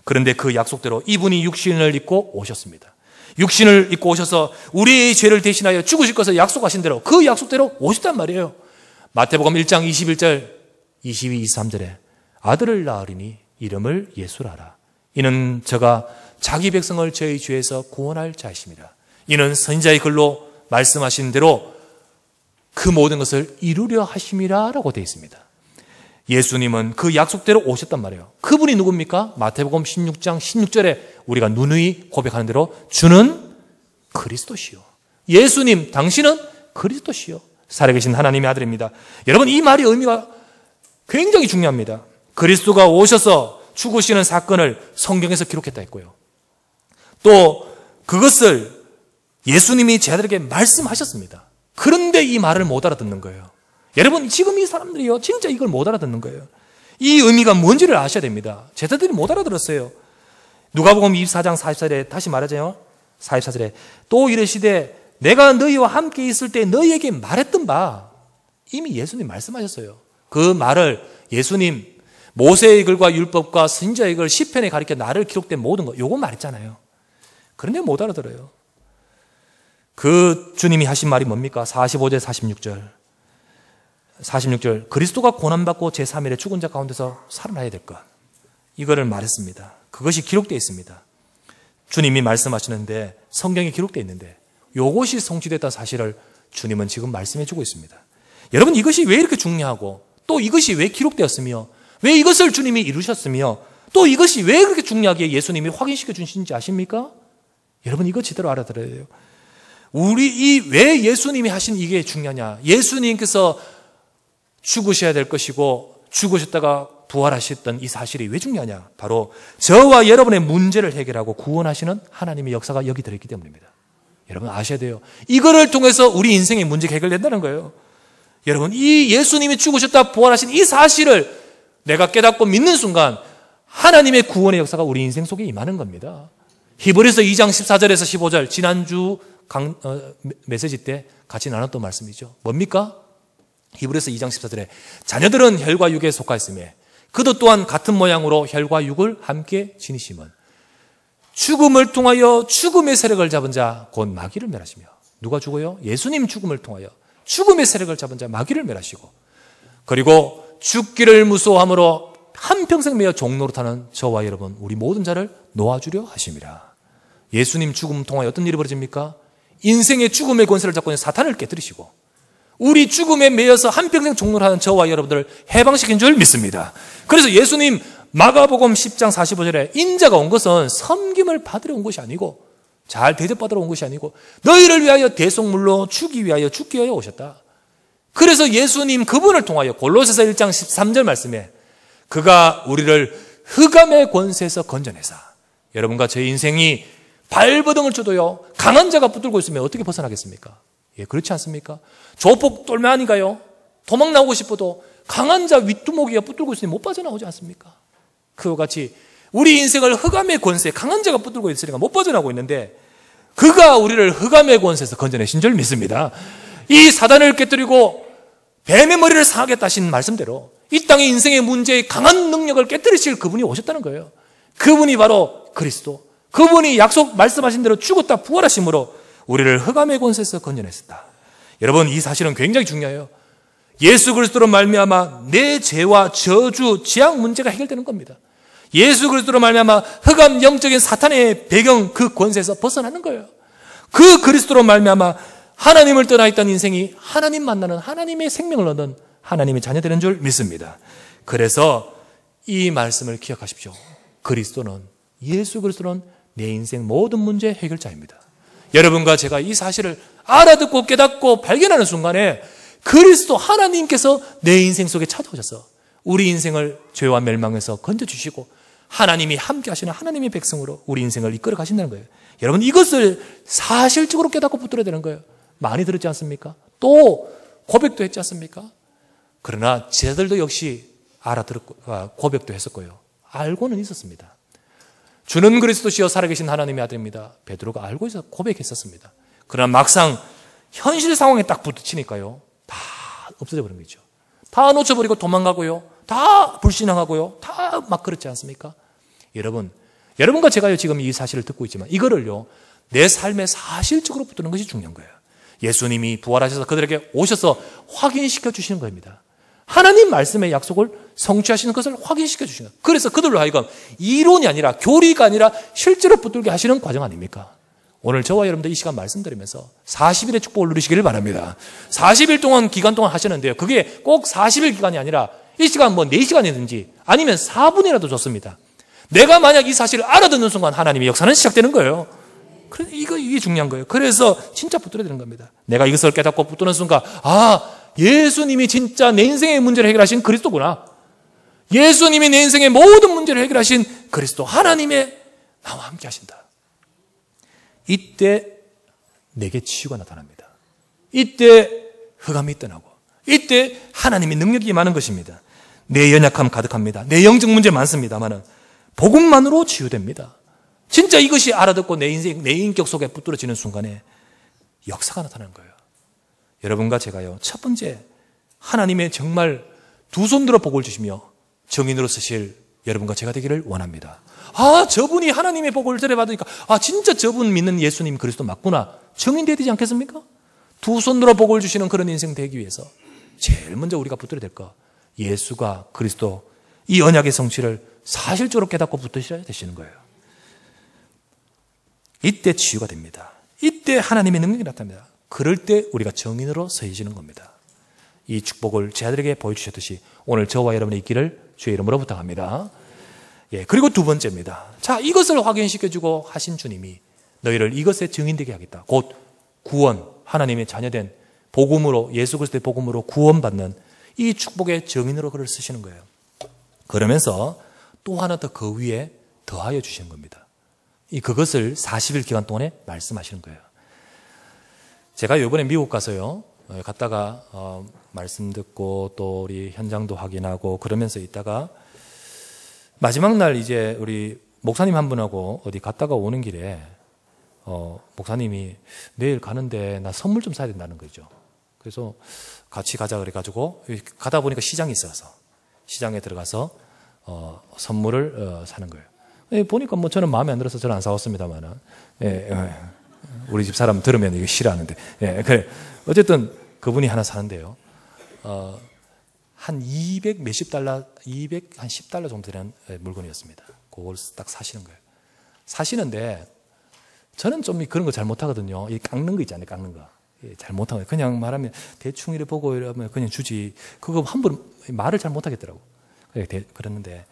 그런데 그 약속대로 이분이 육신을 입고 오셨습니다. 육신을 입고 오셔서 우리의 죄를 대신하여 죽으실 것을 약속하신 대로 그 약속대로 오셨단 말이에요. 마태복음 1장 21절, 22, 23절에 아들을 낳으리니 이름을 예수라 하라. 이는 저가 자기 백성을 저희 죄에서 구원할 자이십니다. 이는 선지자의 글로 말씀하신 대로 그 모든 것을 이루려 하심이라 라고 되어 있습니다. 예수님은 그 약속대로 오셨단 말이에요. 그분이 누굽니까? 마태복음 16장 16절에 우리가 누누이 고백하는 대로 주는 그리스도시요. 예수님, 당신은 그리스도시요. 살아계신 하나님의 아들입니다. 여러분, 이 말의 의미가 굉장히 중요합니다. 그리스도가 오셔서 죽으시는 사건을 성경에서 기록했다 했고요. 또 그것을 예수님이 제자들에게 말씀하셨습니다. 그런데 이 말을 못 알아듣는 거예요. 여러분, 지금 이 사람들이요, 진짜 이걸 못 알아듣는 거예요. 이 의미가 뭔지를 아셔야 됩니다. 제자들이 못 알아들었어요. 누가복음 24장 44절에 다시 말하자요. 44절에 또 이르시되 내가 너희와 함께 있을 때 너희에게 말했던 바, 이미 예수님 말씀하셨어요. 그 말을 예수님 모세의 글과 율법과 선지자의 글 시편에 가리켜 나를 기록된 모든 것, 요거 말했잖아요. 그런데 못 알아들어요. 그 주님이 하신 말이 뭡니까? 45절 46절 그리스도가 고난받고 제3일에 죽은 자 가운데서 살아나야 될 것, 이거를 말했습니다. 그것이 기록되어 있습니다. 주님이 말씀하시는데 성경에 기록되어 있는데 이것이 성취됐다는 사실을 주님은 지금 말씀해 주고 있습니다. 여러분, 이것이 왜 이렇게 중요하고 또 이것이 왜 기록되었으며 왜 이것을 주님이 이루셨으며 또 이것이 왜 그렇게 중요하게 예수님이 확인시켜 주신지 아십니까? 여러분, 이거 제대로 알아들어야 돼요. 왜 예수님이 하신 이게 중요하냐? 예수님께서 죽으셔야 될 것이고 죽으셨다가 부활하셨던 이 사실이 왜 중요하냐? 바로 저와 여러분의 문제를 해결하고 구원하시는 하나님의 역사가 여기 들어있기 때문입니다. 여러분, 아셔야 돼요. 이거를 통해서 우리 인생의 문제가 해결된다는 거예요. 여러분, 이 예수님이 죽으셨다 부활하신 이 사실을 내가 깨닫고 믿는 순간 하나님의 구원의 역사가 우리 인생 속에 임하는 겁니다. 히브리서 2장 14절에서 15절, 지난주 메시지 때 같이 나눴던 말씀이죠. 뭡니까? 히브리서 2장 14절에 자녀들은 혈과 육에 속하였으며 그도 또한 같은 모양으로 혈과 육을 함께 지니심은 죽음을 통하여 죽음의 세력을 잡은 자 곧 마귀를 멸하시며. 누가 죽어요? 예수님 죽음을 통하여 죽음의 세력을 잡은 자 마귀를 멸하시고, 그리고 죽기를 무서워함으로 한평생 매여 종노릇하는 저와 여러분 우리 모든 자를 놓아주려 하심이라. 예수님 죽음 통하여 어떤 일이 벌어집니까? 인생의 죽음의 권세를 잡고 있는 사탄을 깨뜨리시고 우리 죽음에 매여서 한평생 종노릇하는 저와 여러분들을 해방시킨 줄 믿습니다. 그래서 예수님 마가복음 10장 45절에 인자가 온 것은 섬김을 받으러 온 것이 아니고 잘 대접받으러 온 것이 아니고 너희를 위하여 대속물로 죽기 위하여 죽기 위하여 오셨다. 그래서 예수님 그분을 통하여 골로새서 1장 13절 말씀에 그가 우리를 흑암의 권세에서 건져내사. 여러분과 제 인생이 발버둥을 쳐도요 강한 자가 붙들고 있으면 어떻게 벗어나겠습니까? 예, 그렇지 않습니까? 조폭 똘매 아닌가요? 도망 나오고 싶어도 강한 자 윗두목이가 붙들고 있으니 못 빠져나오지 않습니까? 그와 같이 우리 인생을 흑암의 권세, 강한 자가 붙들고 있으니까 못 빠져나오고 있는데 그가 우리를 흑암의 권세에서 건져내신 줄 믿습니다. 이 사단을 깨뜨리고 뱀의 머리를 상하겠다 하신 말씀대로 이 땅의 인생의 문제의 강한 능력을 깨뜨리실 그분이 오셨다는 거예요. 그분이 바로 그리스도, 그분이 약속 말씀하신 대로 죽었다 부활하심으로 우리를 흑암의 권세에서 건져냈었다. 여러분, 이 사실은 굉장히 중요해요. 예수 그리스도로 말미암아 내 죄와 저주, 재앙 문제가 해결되는 겁니다. 예수 그리스도로 말미암아 흑암 영적인 사탄의 배경 그 권세에서 벗어나는 거예요. 그 그리스도로 말미암아 하나님을 떠나 있던 인생이 하나님 만나는, 하나님의 생명을 얻는 하나님의 자녀 되는 줄 믿습니다. 그래서 이 말씀을 기억하십시오. 그리스도는, 예수 그리스도는 내 인생 모든 문제 해결자입니다. 여러분과 제가 이 사실을 알아듣고 깨닫고 발견하는 순간에 그리스도 하나님께서 내 인생 속에 찾아오셔서 우리 인생을 죄와 멸망에서 건져주시고 하나님이 함께 하시는 하나님의 백성으로 우리 인생을 이끌어 가신다는 거예요. 여러분, 이것을 사실적으로 깨닫고 붙들어야 되는 거예요. 많이 들었지 않습니까? 또 고백도 했지 않습니까? 그러나 제자들도 역시 알아들었고 고백도 했었고요. 알고는 있었습니다. 주는 그리스도시여 살아계신 하나님의 아들입니다. 베드로가 알고 있어 고백했었습니다. 그러나 막상 현실 상황에 딱 부딪히니까요, 다 없어져 버린 거죠. 다 놓쳐버리고 도망가고요, 다 불신앙하고요, 다 막 그렇지 않습니까? 여러분과 제가요 지금 이 사실을 듣고 있지만 이거를요 내 삶에 사실적으로 붙드는 것이 중요한 거예요. 예수님이 부활하셔서 그들에게 오셔서 확인시켜 주시는 겁니다. 하나님 말씀의 약속을 성취하시는 것을 확인시켜 주시는 거예요. 그래서 그들로 하여금 이론이 아니라 교리가 아니라 실제로 붙들게 하시는 과정 아닙니까? 오늘 저와 여러분들 이 시간 말씀드리면서 40일의 축복을 누리시기를 바랍니다. 40일 동안 기간 동안 하시는데요. 그게 꼭 40일 기간이 아니라 이 시간 뭐 4시간이든지 아니면 4분이라도 좋습니다. 내가 만약 이 사실을 알아듣는 순간 하나님의 역사는 시작되는 거예요. 그래서 이게 중요한 거예요. 그래서 진짜 붙들어야 되는 겁니다. 내가 이것을 깨닫고 붙드는 순간, 예수님이 진짜 내 인생의 문제를 해결하신 그리스도구나. 예수님이 내 인생의 모든 문제를 해결하신 그리스도, 하나님의 나와 함께 하신다. 이때 내게 치유가 나타납니다. 이때 흑암이 떠나고, 이때 하나님의 능력이 많은 것입니다. 내 연약함 가득합니다. 내 영적 문제 많습니다만은 복음만으로 치유됩니다. 진짜 이것이 알아듣고 내 인생, 내 인격 속에 붙들어지는 순간에 역사가 나타나는 거예요. 여러분과 제가요, 첫 번째 하나님의 정말 두 손 들어 복을 주시며 정인으로 쓰실 여러분과 제가 되기를 원합니다. 저분이 하나님의 복을 전해받으니까 진짜 저분 믿는 예수님 그리스도 맞구나. 정인돼야 되지 않겠습니까? 두 손 들어 복을 주시는 그런 인생 되기 위해서 제일 먼저 우리가 붙들어야 될 거, 예수가 그리스도, 이 언약의 성취를 사실적으로 깨닫고 붙드셔야 되시는 거예요. 이때 치유가 됩니다. 이때 하나님의 능력이 나타납니다. 그럴 때 우리가 정인으로 서해지는 겁니다. 이 축복을 제 아들에게 보여주셨듯이 오늘 저와 여러분의 있기를 주의 이름으로 부탁합니다. 그리고 두 번째입니다. 자, 이것을 확인시켜주고 하신 주님이 너희를 이것에 증인되게 하겠다. 곧 구원, 하나님의 자녀된 복음으로, 예수 그리스도의 복음으로 구원받는 이 축복의 증인으로 그를 쓰시는 거예요. 그러면서 또 하나 더 그 위에 더하여 주시는 겁니다. 그것을 40일 기간 동안에 말씀하시는 거예요. 제가 이번에 미국 가서요, 갔다가 말씀 듣고 또 우리 현장도 확인하고 그러면서 있다가 마지막 날 이제 우리 목사님 한 분하고 어디 갔다가 오는 길에 목사님이 내일 가는데 나 선물 좀 사야 된다는 거죠. 그래서 같이 가자 그래가지고 가다 보니까 시장이 있어서 시장에 들어가서 선물을 사는 거예요. 보니까 뭐 저는 마음에 안 들어서 저는 안 사왔습니다만은 우리 집 사람 들으면 이거 싫어하는데 그래 어쨌든 그분이 하나 사는데요. 한 200 몇십 달러, 200 한 10달러 정도 되는 물건이었습니다. 그걸 딱 사시는 거예요. 사시는데 저는 좀 그런 거 잘 못하거든요. 이 깎는 거 있잖아요, 깎는 거. 잘 못하거든요. 그냥 말하면 대충 이래 보고 이러면 그냥 주지. 그거 한 번 말을 잘 못하겠더라고. 그랬는데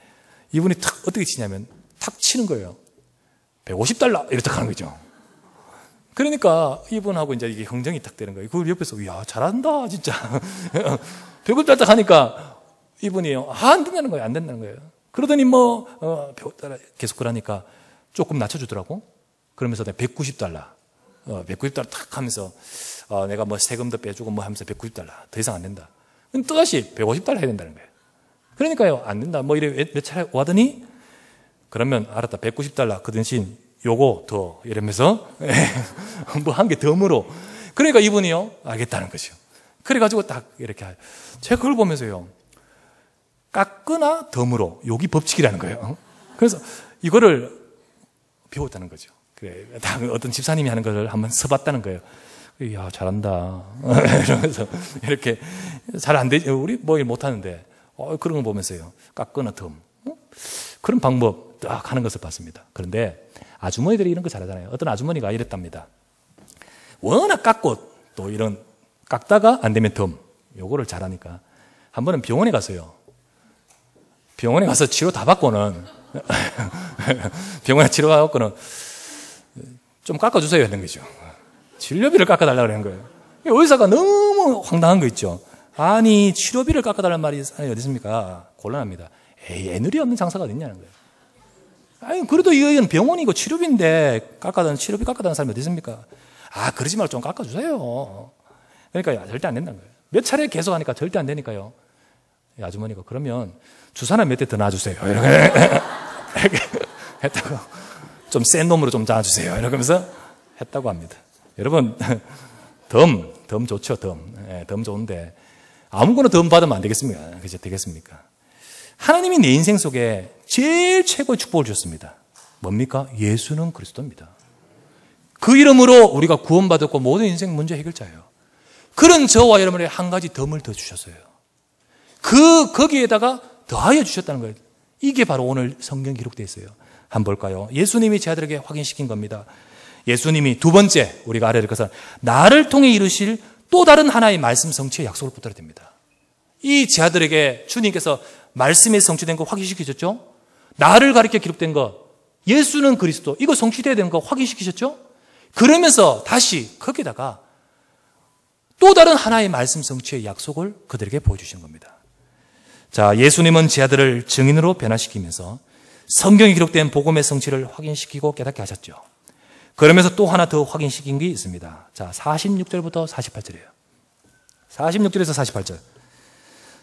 이분이 탁 어떻게 치냐면 탁 치는 거예요. 150달러 이렇게 하는 거죠. 그러니까 이분하고 이제 이게 경쟁이 딱 되는 거예요. 그걸 옆에서 야 잘한다 진짜. 150달러 하니까 이분이요 안 된다는 거예요. 안 된다는 거예요. 그러더니 뭐 150달러 계속 그러니까 조금 낮춰주더라고. 그러면서 190달러 190달러 탁 하면서 내가 뭐 세금도 빼주고 뭐 하면서 190달러 더 이상 안 된다. 그럼 또다시 150달러 해야 된다는 거예요. 그러니까요 안 된다 뭐 이래 몇 차례 와더니 그러면 알았다 190달러 그 대신 요거 더 이러면서 뭐 한 개 덤으로 그러니까 이분이요 알겠다는 거죠. 그래가지고 딱 이렇게 제가 그걸 보면서요 깎거나 덤으로 여기 법칙이라는 거예요. 그래서 이거를 배웠다는 거죠. 그래 어떤 집사님이 하는 걸 한번 써봤다는 거예요. 이야 잘한다 이러면서 이렇게 잘 안 되지 우리 뭐 일 못하는데 그런 거 보면서요 깎거나 덤 그런 방법 딱 하는 것을 봤습니다. 그런데 아주머니들이 이런 거 잘하잖아요. 어떤 아주머니가 이랬답니다. 워낙 깎고 또 이런 깎다가 안 되면 덤 요거를 잘하니까 한 번은 병원에 갔어요. 병원에 가서 치료 다 받고는 병원에 치료 받고는 좀 깎아주세요 하는 거죠. 진료비를 깎아달라고 하는 거예요. 의사가 너무 황당한 거 있죠. 아니 치료비를 깎아달라는 말이 어디 있습니까? 곤란합니다. 애누리 없는 장사가 어딨냐는 거예요. 아니 그래도 이건 병원이고 치료비인데 치료비 깎아달라는 사람이 어디 있습니까? 그러지 말고 좀 깎아주세요. 그러니까 절대 안 된다는 거예요. 몇 차례 계속 하니까 절대 안 되니까요. 아주머니가 그러면 주사나 몇 대 더 놔주세요. 이렇게 했다고 좀 센 놈으로 좀 놔주세요. 이러면서 했다고 합니다. 여러분 덤 좋죠. 덤 좋은데 아무거나 덤 받으면 안 되겠습니까? 그죠? 되겠습니까? 하나님이 내 인생 속에 제일 최고의 축복을 주셨습니다. 뭡니까? 예수는 그리스도입니다. 그 이름으로 우리가 구원받았고 모든 인생 문제 해결자예요. 그런 저와 여러분에게 한 가지 덤을 더 주셨어요. 거기에다가 더하여 주셨다는 거예요. 이게 바로 오늘 성경 기록되어 있어요. 한번 볼까요? 예수님이 제 아들에게 확인시킨 겁니다. 예수님이 두 번째 우리가 알아야 될 것은 나를 통해 이루실 또 다른 하나의 말씀 성취의 약속을 붙들어야 됩니다. 이 제자들에게 주님께서 말씀에 성취된 거 확인시키셨죠? 나를 가리켜 기록된 것, 예수는 그리스도, 이거 성취되어야 되는 거 확인시키셨죠? 그러면서 다시 거기다가 또 다른 하나의 말씀 성취의 약속을 그들에게 보여주시는 겁니다. 자, 예수님은 제자들을 증인으로 변화시키면서 성경에 기록된 복음의 성취를 확인시키고 깨닫게 하셨죠. 그러면서 또 하나 더 확인시킨 게 있습니다. 자, 46절부터 48절이에요. 46절에서 48절.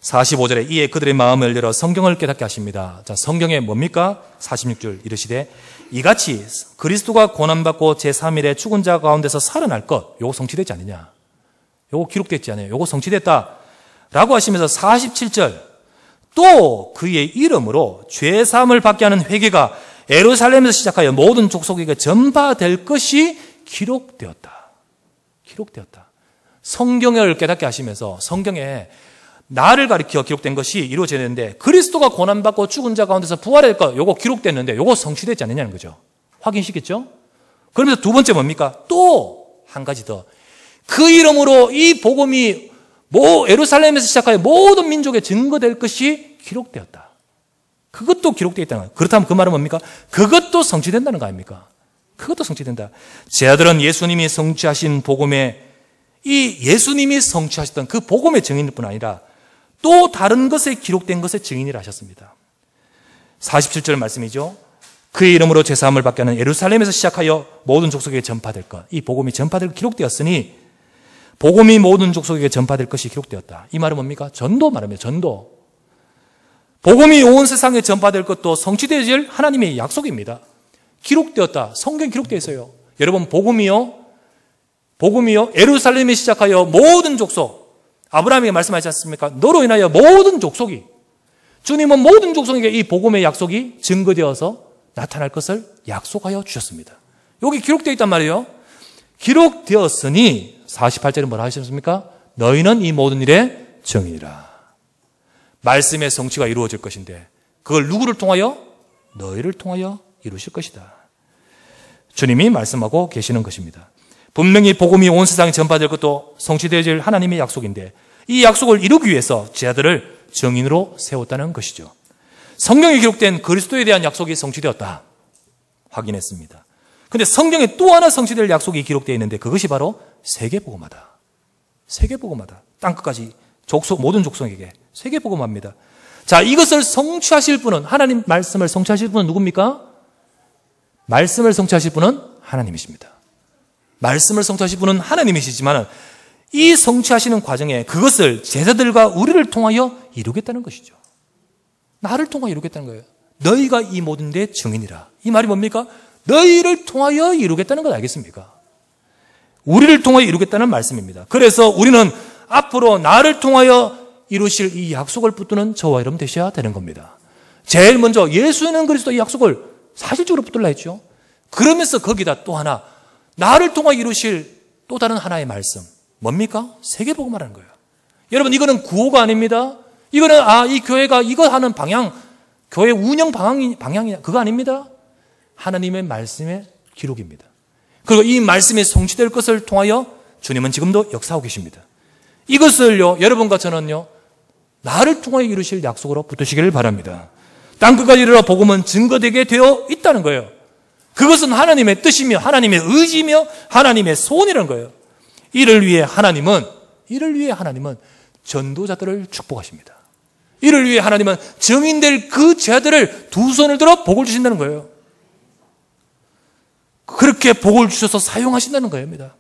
45절에 이에 그들의 마음을 열어 성경을 깨닫게 하십니다. 자, 성경에 뭡니까? 46절 이르시되 이같이 그리스도가 고난받고 제3일에 죽은 자 가운데서 살아날 것, 요거 성취됐지 않느냐? 요거 기록됐지 않아요? 요거 성취됐다 라고 하시면서 47절 또 그의 이름으로 죄사함을 받게 하는 회개가 예루살렘에서 시작하여 모든 족속에게 전파될 것이 기록되었다. 기록되었다. 성경을 깨닫게 하시면서 성경에 나를 가리켜 기록된 것이 이루어지는데 그리스도가 고난받고 죽은 자 가운데서 부활할 것, 요거 기록됐는데 요거 성취됐지 않느냐는 거죠. 확인시켰죠? 그러면서 두 번째 뭡니까? 또 한 가지 더. 그 이름으로 이 복음이 예루살렘에서 시작하여 모든 민족에 증거될 것이 기록되었다. 그것도 기록되어 있다는 거예요. 그렇다면 그 말은 뭡니까? 그것도 성취된다는 거 아닙니까? 그것도 성취된다. 제자들은 예수님이 성취하신 복음에 이 예수님이 성취하셨던 그 복음의 증인일 뿐 아니라 또 다른 것에 기록된 것의 증인이라 하셨습니다. 47절 말씀이죠. 그의 이름으로 제사함을 받게 하는 예루살렘에서 시작하여 모든 족속에게 전파될 것. 이 복음이 전파될 기록되었으니 복음이 모든 족속에게 전파될 것이 기록되었다. 이 말은 뭡니까? 전도 말입니다. 전도. 복음이 온 세상에 전파될 것도 성취되어질 하나님의 약속입니다. 기록되었다. 성경에 기록되어 있어요. 여러분 복음이요 예루살렘에 시작하여 모든 족속, 아브라함에게 말씀하지 않습니까? 너로 인하여 모든 족속이, 주님은 모든 족속에게 이 복음의 약속이 증거되어서 나타날 것을 약속하여 주셨습니다. 여기 기록되어 있단 말이에요. 기록되었으니 48절에 뭐라 하셨습니까? 너희는 이 모든 일의 증인이라. 말씀의 성취가 이루어질 것인데 그걸 누구를 통하여? 너희를 통하여 이루실 것이다. 주님이 말씀하고 계시는 것입니다. 분명히 복음이 온 세상에 전파될 것도 성취되어질 하나님의 약속인데 이 약속을 이루기 위해서 제자들을 증인으로 세웠다는 것이죠. 성경에 기록된 그리스도에 대한 약속이 성취되었다. 확인했습니다. 그런데 성경에 또 하나 성취될 약속이 기록되어 있는데 그것이 바로 세계복음화다. 세계복음화다. 땅끝까지 모든 족속에게 세계복음화입니다. 자, 이것을 성취하실 분은, 하나님 말씀을 성취하실 분은 누굽니까? 말씀을 성취하실 분은 하나님이십니다. 말씀을 성취하실 분은 하나님이시지만 이 성취하시는 과정에 그것을 제자들과 우리를 통하여 이루겠다는 것이죠. 나를 통하여 이루겠다는 거예요. 너희가 이 모든 데 증인이라. 이 말이 뭡니까? 너희를 통하여 이루겠다는 것 알겠습니까? 우리를 통하여 이루겠다는 말씀입니다. 그래서 우리는 앞으로 나를 통하여 이루실 이 약속을 붙드는 저와 여러분 되셔야 되는 겁니다. 제일 먼저 예수는 그리스도 이 약속을 사실적으로 붙들라 했죠. 그러면서 거기다 또 하나 나를 통하여 이루실 또 다른 하나의 말씀. 뭡니까? 세계복음화라는 거예요. 여러분 이거는 구호가 아닙니다. 이거는 이 교회가 이거 하는 방향, 교회 운영 방향이냐 그거 아닙니다. 하나님의 말씀의 기록입니다. 그리고 이 말씀이 성취될 것을 통하여 주님은 지금도 역사하고 계십니다. 이것을요 여러분과 저는요 나를 통하여 이루실 약속으로 붙드시기를 바랍니다. 땅끝까지 이르러 복음은 증거되게 되어 있다는 거예요. 그것은 하나님의 뜻이며 하나님의 의지며 하나님의 소원이라는 거예요. 이를 위해 하나님은 전도자들을 축복하십니다. 이를 위해 하나님은 증인될 그 제자들을 두 손을 들어 복을 주신다는 거예요. 그렇게 복을 주셔서 사용하신다는 겁니다.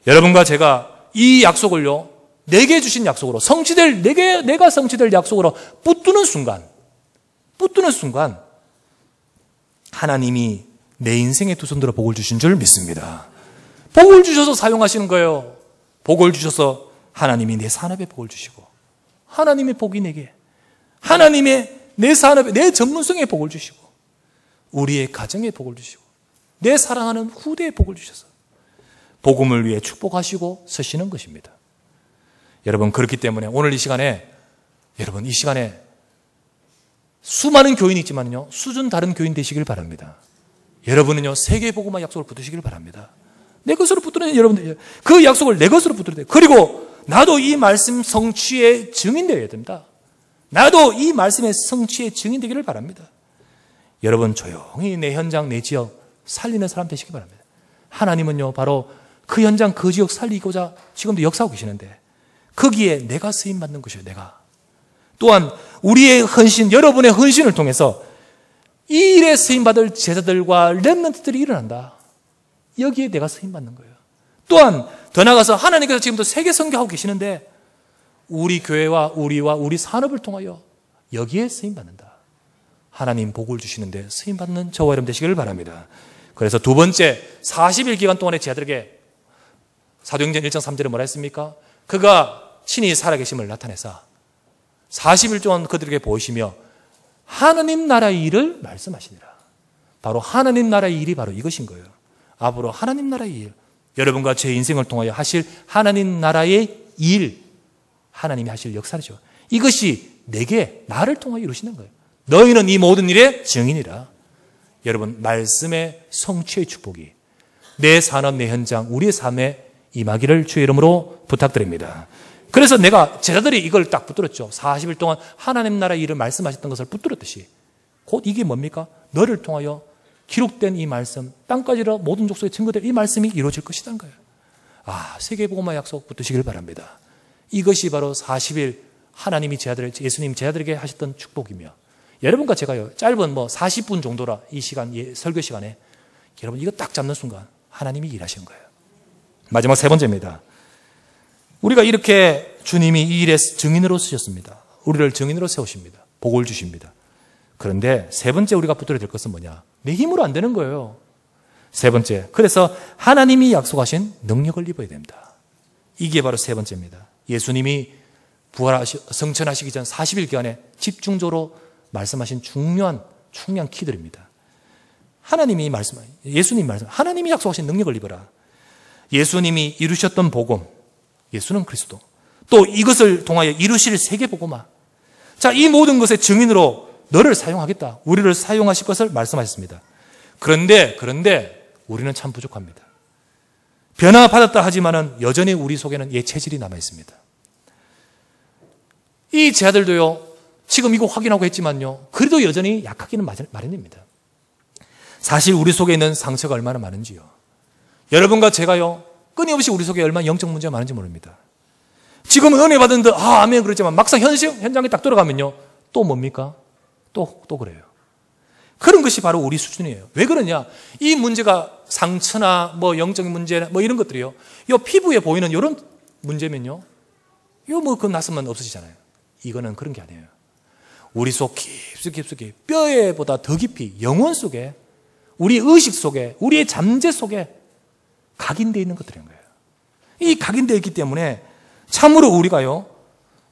여러분과 제가 이 약속을요 내게 주신 약속으로 내가 성취될 약속으로 붙드는 순간 하나님이 내 인생에 두 손 들어 복을 주신 줄 믿습니다. 복을 주셔서 사용하시는 거예요. 복을 주셔서 하나님이 내 산업에 복을 주시고 하나님의 복이 내게 하나님의 내 산업에 내 전문성에 복을 주시고 우리의 가정에 복을 주시고 내 사랑하는 후대에 복을 주셔서 복음을 위해 축복하시고 서시는 것입니다. 여러분 그렇기 때문에 오늘 이 시간에 수많은 교인이 있지만요 수준 다른 교인 되시길 바랍니다. 여러분은요, 세계복음화 약속을 붙드시길 바랍니다. 내 것으로 붙들어야 여러분들 그 약속을 내 것으로 붙들어야 돼요. 그리고 나도 이 말씀 성취의 증인되어야 됩니다. 나도 이 말씀의 성취의 증인되기를 바랍니다. 여러분 조용히 내 현장, 내 지역 살리는 사람 되시기 바랍니다. 하나님은요, 바로 그 현장, 그 지역 살리고자 지금도 역사하고 계시는데 거기에 내가 쓰임받는 것이에요. 내가. 또한 우리의 헌신, 여러분의 헌신을 통해서 이 일에 쓰임받을 제자들과 렘넌트들이 일어난다. 여기에 내가 쓰임받는 거예요. 또한 더 나아가서 하나님께서 지금도 세계 선교하고 계시는데 우리 교회와 우리 산업을 통하여 여기에 쓰임받는다. 하나님 복을 주시는데 쓰임받는 저와 여러분 되시기를 바랍니다. 그래서 두 번째, 40일 기간 동안에 제자들에게 사도행전 1장 3절에 뭐라 했습니까? 그가 친히 살아계심을 나타내사 40일 동안 그들에게 보이시며 하나님 나라의 일을 말씀하시니라. 바로 하나님 나라의 일이 바로 이것인 거예요. 앞으로 하나님 나라의 일, 여러분과 제 인생을 통하여 하실 하나님 나라의 일, 하나님이 하실 역사죠. 이것이 내게, 나를 통하여 이루시는 거예요. 너희는 이 모든 일의 증인이라. 여러분, 말씀의 성취의 축복이 내 산업, 내 현장, 우리의 삶에 임하기를 주의 이름으로 부탁드립니다. 그래서 내가 제자들이 이걸 딱 붙들었죠. 40일 동안 하나님 나라의 일을 말씀하셨던 것을 붙들었듯이 곧 이게 뭡니까? 너를 통하여 기록된 이 말씀, 땅까지로 모든 족속의 증거될 이 말씀이 이루어질 것이라는 거예요. 세계복음화 약속 붙드시길 바랍니다. 이것이 바로 40일 하나님이 예수님 제자들에게 하셨던 축복이며, 여러분과 제가요, 짧은 40분 정도라 이 시간, 설교 시간에 여러분 이거 딱 잡는 순간 하나님이 일하신 거예요. 마지막 세 번째입니다. 우리가 이렇게 주님이 이 일의 증인으로 쓰셨습니다. 우리를 증인으로 세우십니다. 복을 주십니다. 그런데 세 번째 우리가 붙들어야 될 것은 뭐냐? 내 힘으로 안 되는 거예요. 세 번째, 그래서 하나님이 약속하신 능력을 입어야 됩니다. 이게 바로 세 번째입니다. 예수님이 성천하시기 전 40일 기간에 집중적으로 말씀하신 중요한 키들입니다. 예수님이 하나님이 약속하신 능력을 입어라. 예수님이 이루셨던 복음, 예수는 그리스도, 또 이것을 통하여 이루실 세계복음화. 자, 이 모든 것의 증인으로 너를 사용하겠다. 우리를 사용하실 것을 말씀하셨습니다. 그런데 우리는 참 부족합니다. 변화받았다 하지만은 여전히 우리 속에는 옛 체질이 남아 있습니다. 이 제자들도요, 지금 이거 확인하고 했지만요, 그래도 여전히 약하기는 마련입니다. 사실 우리 속에 있는 상처가 얼마나 많은지요. 여러분과 제가요, 끊임없이 우리 속에 얼마나 영적 문제가 많은지 모릅니다. 지금 은혜 받은 듯 아멘 그러지만 막상 현장에 딱 들어가면요, 또 뭡니까? 또 그래요. 그런 것이 바로 우리 수준이에요. 왜 그러냐? 이 문제가 상처나 영적인 문제나 이런 것들이요, 요 피부에 보이는 이런 문제면요, 그 낯으면 없어지잖아요. 이거는 그런 게 아니에요. 우리 속 깊숙이 뼈에보다 더 깊이 영혼 속에, 우리 의식 속에, 우리의 잠재 속에 각인되어 있는 것들인 거예요. 이 각인되어 있기 때문에 참으로 우리가요,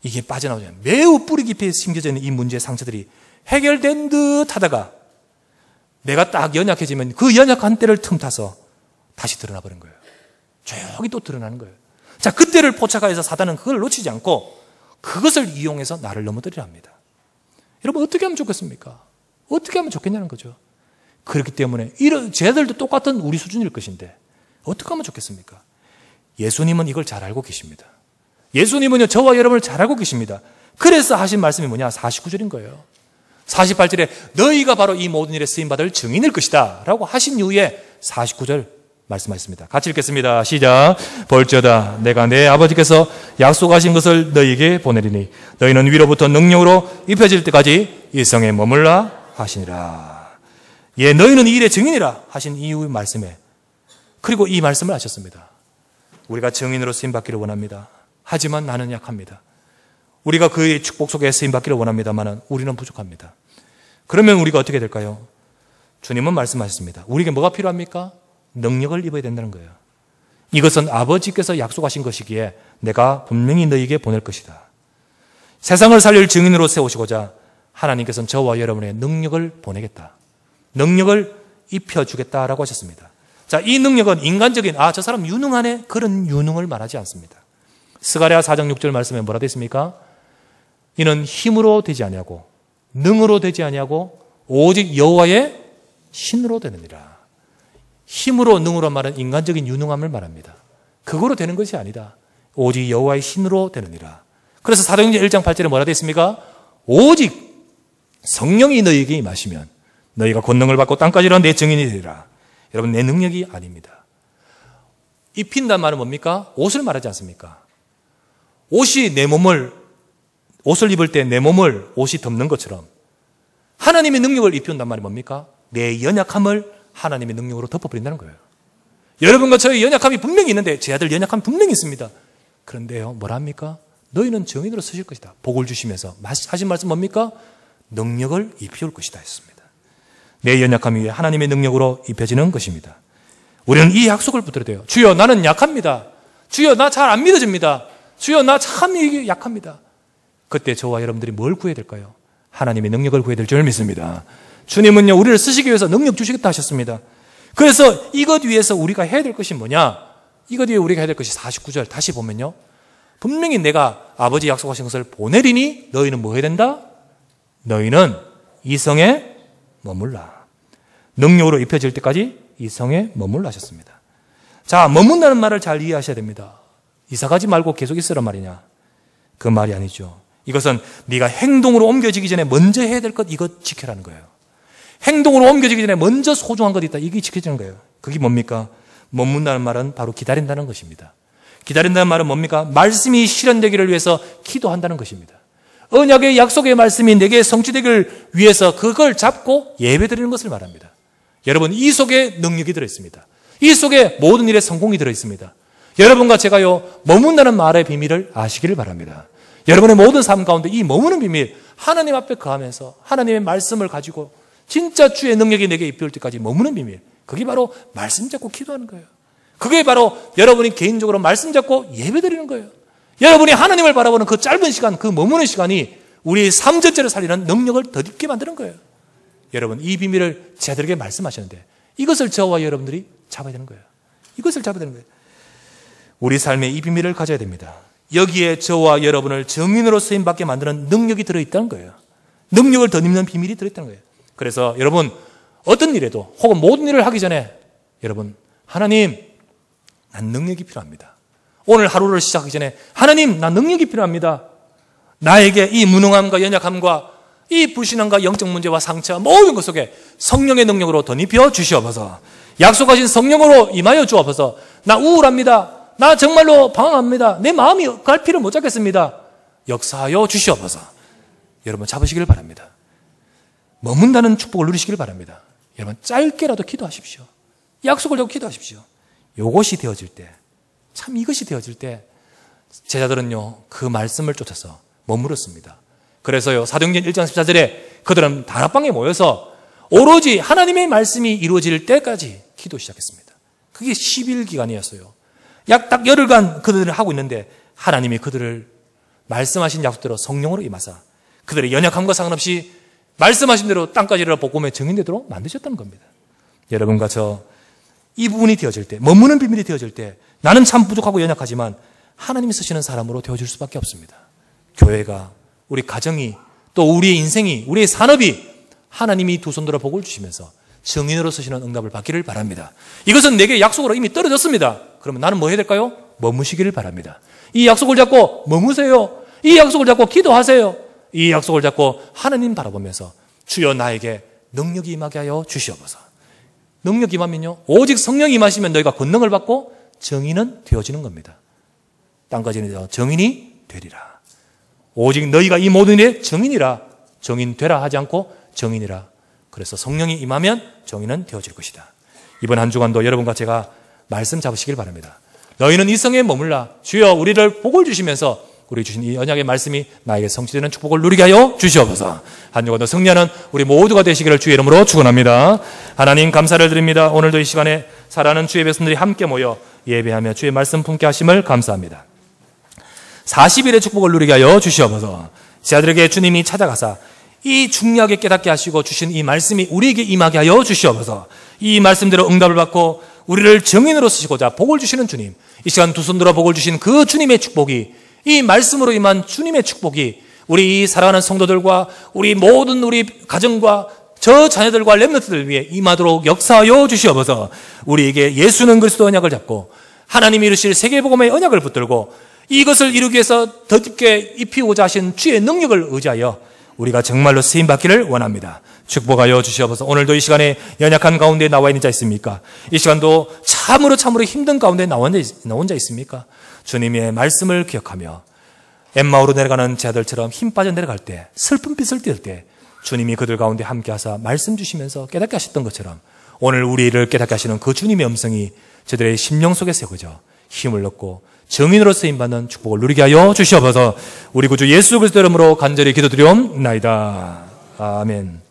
이게 빠져나오지 않아요. 매우 뿌리 깊이 심겨져 있는 이 문제의 상처들이 해결된 듯 하다가 내가 딱 연약해지면 그 연약한 때를 틈타서 다시 드러나 버린 거예요. 조용히 또 드러나는 거예요. 자, 그때를 포착하여서 사단은 그걸 놓치지 않고 그것을 이용해서 나를 넘어뜨리려 합니다. 여러분, 어떻게 하면 좋겠습니까? 어떻게 하면 좋겠냐는 거죠. 그렇기 때문에 이런 쟤들도 똑같은 우리 수준일 것인데 어떻게 하면 좋겠습니까? 예수님은 이걸 잘 알고 계십니다. 예수님은요, 저와 여러분을 잘 알고 계십니다. 그래서 하신 말씀이 뭐냐? 49절인 거예요. 48절에 너희가 바로 이 모든 일에 쓰임받을 증인일 것이다 라고 하신 이후에 49절 말씀하셨습니다. 같이 읽겠습니다. 시작. 볼지어다 내가 내 아버지께서 약속하신 것을 너희에게 보내리니 너희는 위로부터 능력으로 입혀질 때까지 이 성에 머물라 하시니라. 예, 너희는 이 일의 증인이라 하신 이후의 말씀에, 그리고 이 말씀을 하셨습니다. 우리가 증인으로 쓰임받기를 원합니다. 하지만 나는 약합니다. 우리가 그의 축복 속에 쓰임받기를 원합니다만 우리는 부족합니다. 그러면 우리가 어떻게 될까요? 주님은 말씀하셨습니다. 우리에게 뭐가 필요합니까? 능력을 입어야 된다는 거예요. 이것은 아버지께서 약속하신 것이기에 내가 분명히 너희에게 보낼 것이다. 세상을 살릴 증인으로 세우시고자 하나님께서는 저와 여러분의 능력을 보내겠다. 능력을 입혀주겠다라고 하셨습니다. 자, 이 능력은 인간적인 저 사람 유능하네, 그런 유능을 말하지 않습니다. 스가랴 4장 6절 말씀에 뭐라 되어 있습니까? 이는 힘으로 되지 아니하고 능으로 되지 아니하고 오직 여호와의 신으로 되느니라. 힘으로 능으로 말하는 인간적인 유능함을 말합니다. 그거로 되는 것이 아니다. 오직 여호와의 힘으로 되느니라. 그래서 사도행전 1장 8절에 뭐라 되어 있습니까? 오직 성령이 너희에게 임하시면 너희가 권능을 받고 땅까지 이르러 내 증인이 되리라. 여러분, 내 능력이 아닙니다. 입힌다는 말은 뭡니까? 옷을 말하지 않습니까? 옷이 옷을 입을 때 내 몸을 옷이 덮는 것처럼 하나님의 능력을 입힌다는 말이 뭡니까? 내 연약함을 하나님의 능력으로 덮어버린다는 거예요. 여러분과 저의 연약함이 분명히 있는데, 제 아들 연약함 분명히 있습니다. 그런데요, 뭐라 합니까? 너희는 증인으로 쓰실 것이다. 복을 주시면서 하신 말씀 뭡니까? 능력을 입혀올 것이다 했습니다. 내 연약함 위에 하나님의 능력으로 입혀지는 것입니다. 우리는 이 약속을 붙들어야 돼요. 주여, 나는 약합니다. 주여, 나 잘 안 믿어집니다. 주여, 나 참 약합니다. 그때 저와 여러분들이 뭘 구해야 될까요? 하나님의 능력을 구해야 될 줄 믿습니다. 주님은요, 우리를 쓰시기 위해서 능력 주시겠다 하셨습니다. 그래서 이것 위해서 우리가 해야 될 것이 뭐냐? 이것 위에 우리가 해야 될 것이 49절 다시 보면요, 분명히 내가 아버지 약속하신 것을 보내리니 너희는 뭐 해야 된다? 너희는 이 성에 머물라. 능력으로 입혀질 때까지 이 성에 머물라 하셨습니다. 자, 머문다는 말을 잘 이해하셔야 됩니다. 이사가지 말고 계속 있으란 말이냐? 그 말이 아니죠. 이것은 네가 행동으로 옮겨지기 전에 먼저 해야 될 것, 이것 지켜라는 거예요. 행동으로 옮겨지기 전에 먼저 소중한 것이 있다. 이게 지켜지는 거예요. 그게 뭡니까? 머문다는 말은 바로 기다린다는 것입니다. 기다린다는 말은 뭡니까? 말씀이 실현되기를 위해서 기도한다는 것입니다. 언약의 약속의 말씀이 내게 성취되기를 위해서 그걸 잡고 예배드리는 것을 말합니다. 여러분, 이 속에 능력이 들어있습니다. 이 속에 모든 일에 성공이 들어있습니다. 여러분과 제가요, 머문다는 말의 비밀을 아시기를 바랍니다. 여러분의 모든 삶 가운데 이 머무는 비밀, 하나님 앞에 거하면서 하나님의 말씀을 가지고 진짜 주의 능력이 내게 입혀올 때까지 머무는 비밀, 그게 바로 말씀 잡고 기도하는 거예요. 그게 바로 여러분이 개인적으로 말씀 잡고 예배드리는 거예요. 여러분이 하나님을 바라보는 그 짧은 시간, 그 머무는 시간이 우리 삶 전체를 살리는 능력을 더 깊게 만드는 거예요. 여러분, 이 비밀을 제자들에게 말씀하셨는데 이것을 저와 여러분들이 잡아야 되는 거예요. 이것을 잡아야 되는 거예요. 우리 삶에 이 비밀을 가져야 됩니다. 여기에 저와 여러분을 증인으로 쓰임받게 만드는 능력이 들어있다는 거예요. 능력을 덧입는 비밀이 들어있다는 거예요. 그래서 여러분, 어떤 일에도 혹은 모든 일을 하기 전에 여러분, 하나님, 난 능력이 필요합니다. 오늘 하루를 시작하기 전에 하나님, 난 능력이 필요합니다. 나에게 이 무능함과 연약함과 이 불신함과 영적 문제와 상처 모든 것 속에 성령의 능력으로 덧입혀 주시옵소서. 약속하신 성령으로 임하여 주옵소서. 나 우울합니다. 나 정말로 방황합니다. 내 마음이 갈피를 못 잡겠습니다. 역사하여 주시옵소서. 여러분, 잡으시길 바랍니다. 머문다는 축복을 누리시길 바랍니다. 여러분, 짧게라도 기도하십시오. 약속을 잡고 기도하십시오. 이것이 되어질 때, 참 이것이 되어질 때 제자들은요, 그 말씀을 쫓아서 머물었습니다. 그래서요, 사도행전 1장 14절에 그들은 다락방에 모여서 오로지 하나님의 말씀이 이루어질 때까지 기도 시작했습니다. 그게 10일 기간이었어요. 약 딱 열흘간 그들을 하고 있는데 하나님이 그들을 말씀하신 약속대로 성령으로 임하사 그들의 연약함과 상관없이 말씀하신 대로 땅까지 이르러 복음의 증인되도록 만드셨다는 겁니다. 여러분과 저 이 부분이 되어질 때, 머무는 비밀이 되어질 때 나는 참 부족하고 연약하지만 하나님이 쓰시는 사람으로 되어줄 수밖에 없습니다. 교회가, 우리 가정이, 또 우리의 인생이, 우리의 산업이 하나님이 두 손 들어 복을 주시면서 증인으로 쓰시는 응답을 받기를 바랍니다. 이것은 내게 약속으로 이미 떨어졌습니다. 그러면 나는 뭐 해야 될까요? 머무시기를 바랍니다. 이 약속을 잡고 머무세요. 이 약속을 잡고 기도하세요. 이 약속을 잡고 하나님 바라보면서 주여 나에게 능력이 임하게 하여 주시옵소서. 능력이 임하면요, 오직 성령이 임하시면 너희가 권능을 받고 증인은 되어지는 겁니다. 땅까지는 증인이 되리라. 오직 너희가 이 모든 일의 증인이라. 증인 되라 하지 않고 증인이라. 그래서 성령이 임하면 증인은 되어질 것이다. 이번 한 주간도 여러분과 제가 말씀 잡으시길 바랍니다. 너희는 이 성에 머물라. 주여 우리를 복을 주시면서 우리 주신 이 언약의 말씀이 나에게 성취되는 축복을 누리게 하여 주시옵소서. 한 주간도 승리하는 우리 모두가 되시기를 주의 이름으로 축원합니다. 하나님 감사를 드립니다. 오늘도 이 시간에 사랑하는 주의 백성들이 함께 모여 예배하며 주의 말씀 품게 하심을 감사합니다. 40일의 축복을 누리게 하여 주시옵소서. 제자들에게 주님이 찾아가사 이 중요하게 깨닫게 하시고 주신 이 말씀이 우리에게 임하게 하여 주시옵소서. 이 말씀대로 응답을 받고 우리를 증인으로 쓰시고자 복을 주시는 주님, 이 시간 두 손 들어 복을 주신 그 주님의 축복이, 이 말씀으로 임한 주님의 축복이 우리 이 사랑하는 성도들과 우리 모든 우리 가정과 저 자녀들과 렘넌트들 위해 임하도록 역사하여 주시옵소서. 우리에게 예수는 그리스도 언약을 잡고 하나님이 이루실 세계복음의 언약을 붙들고 이것을 이루기 위해서 더 깊게 입히고자 하신 주의 능력을 의지하여 우리가 정말로 쓰임받기를 원합니다. 축복하여 주시옵소서. 오늘도 이 시간에 연약한 가운데 나와 있는 자 있습니까? 이 시간도 참으로 힘든 가운데 나온 자 있습니까? 주님의 말씀을 기억하며 엠마오로 내려가는 자들처럼 힘 빠져 내려갈 때, 슬픈 빛을 띌 때 주님이 그들 가운데 함께 하사 말씀 주시면서 깨닫게 하셨던 것처럼 오늘 우리를 깨닫게 하시는 그 주님의 음성이 저들의 심령 속에 새겨져 힘을 얻고 증인으로 쓰임받는 축복을 누리게 하여 주시옵소서. 우리 구주 예수 그리스도 이름으로 간절히 기도드리옵나이다. 아멘.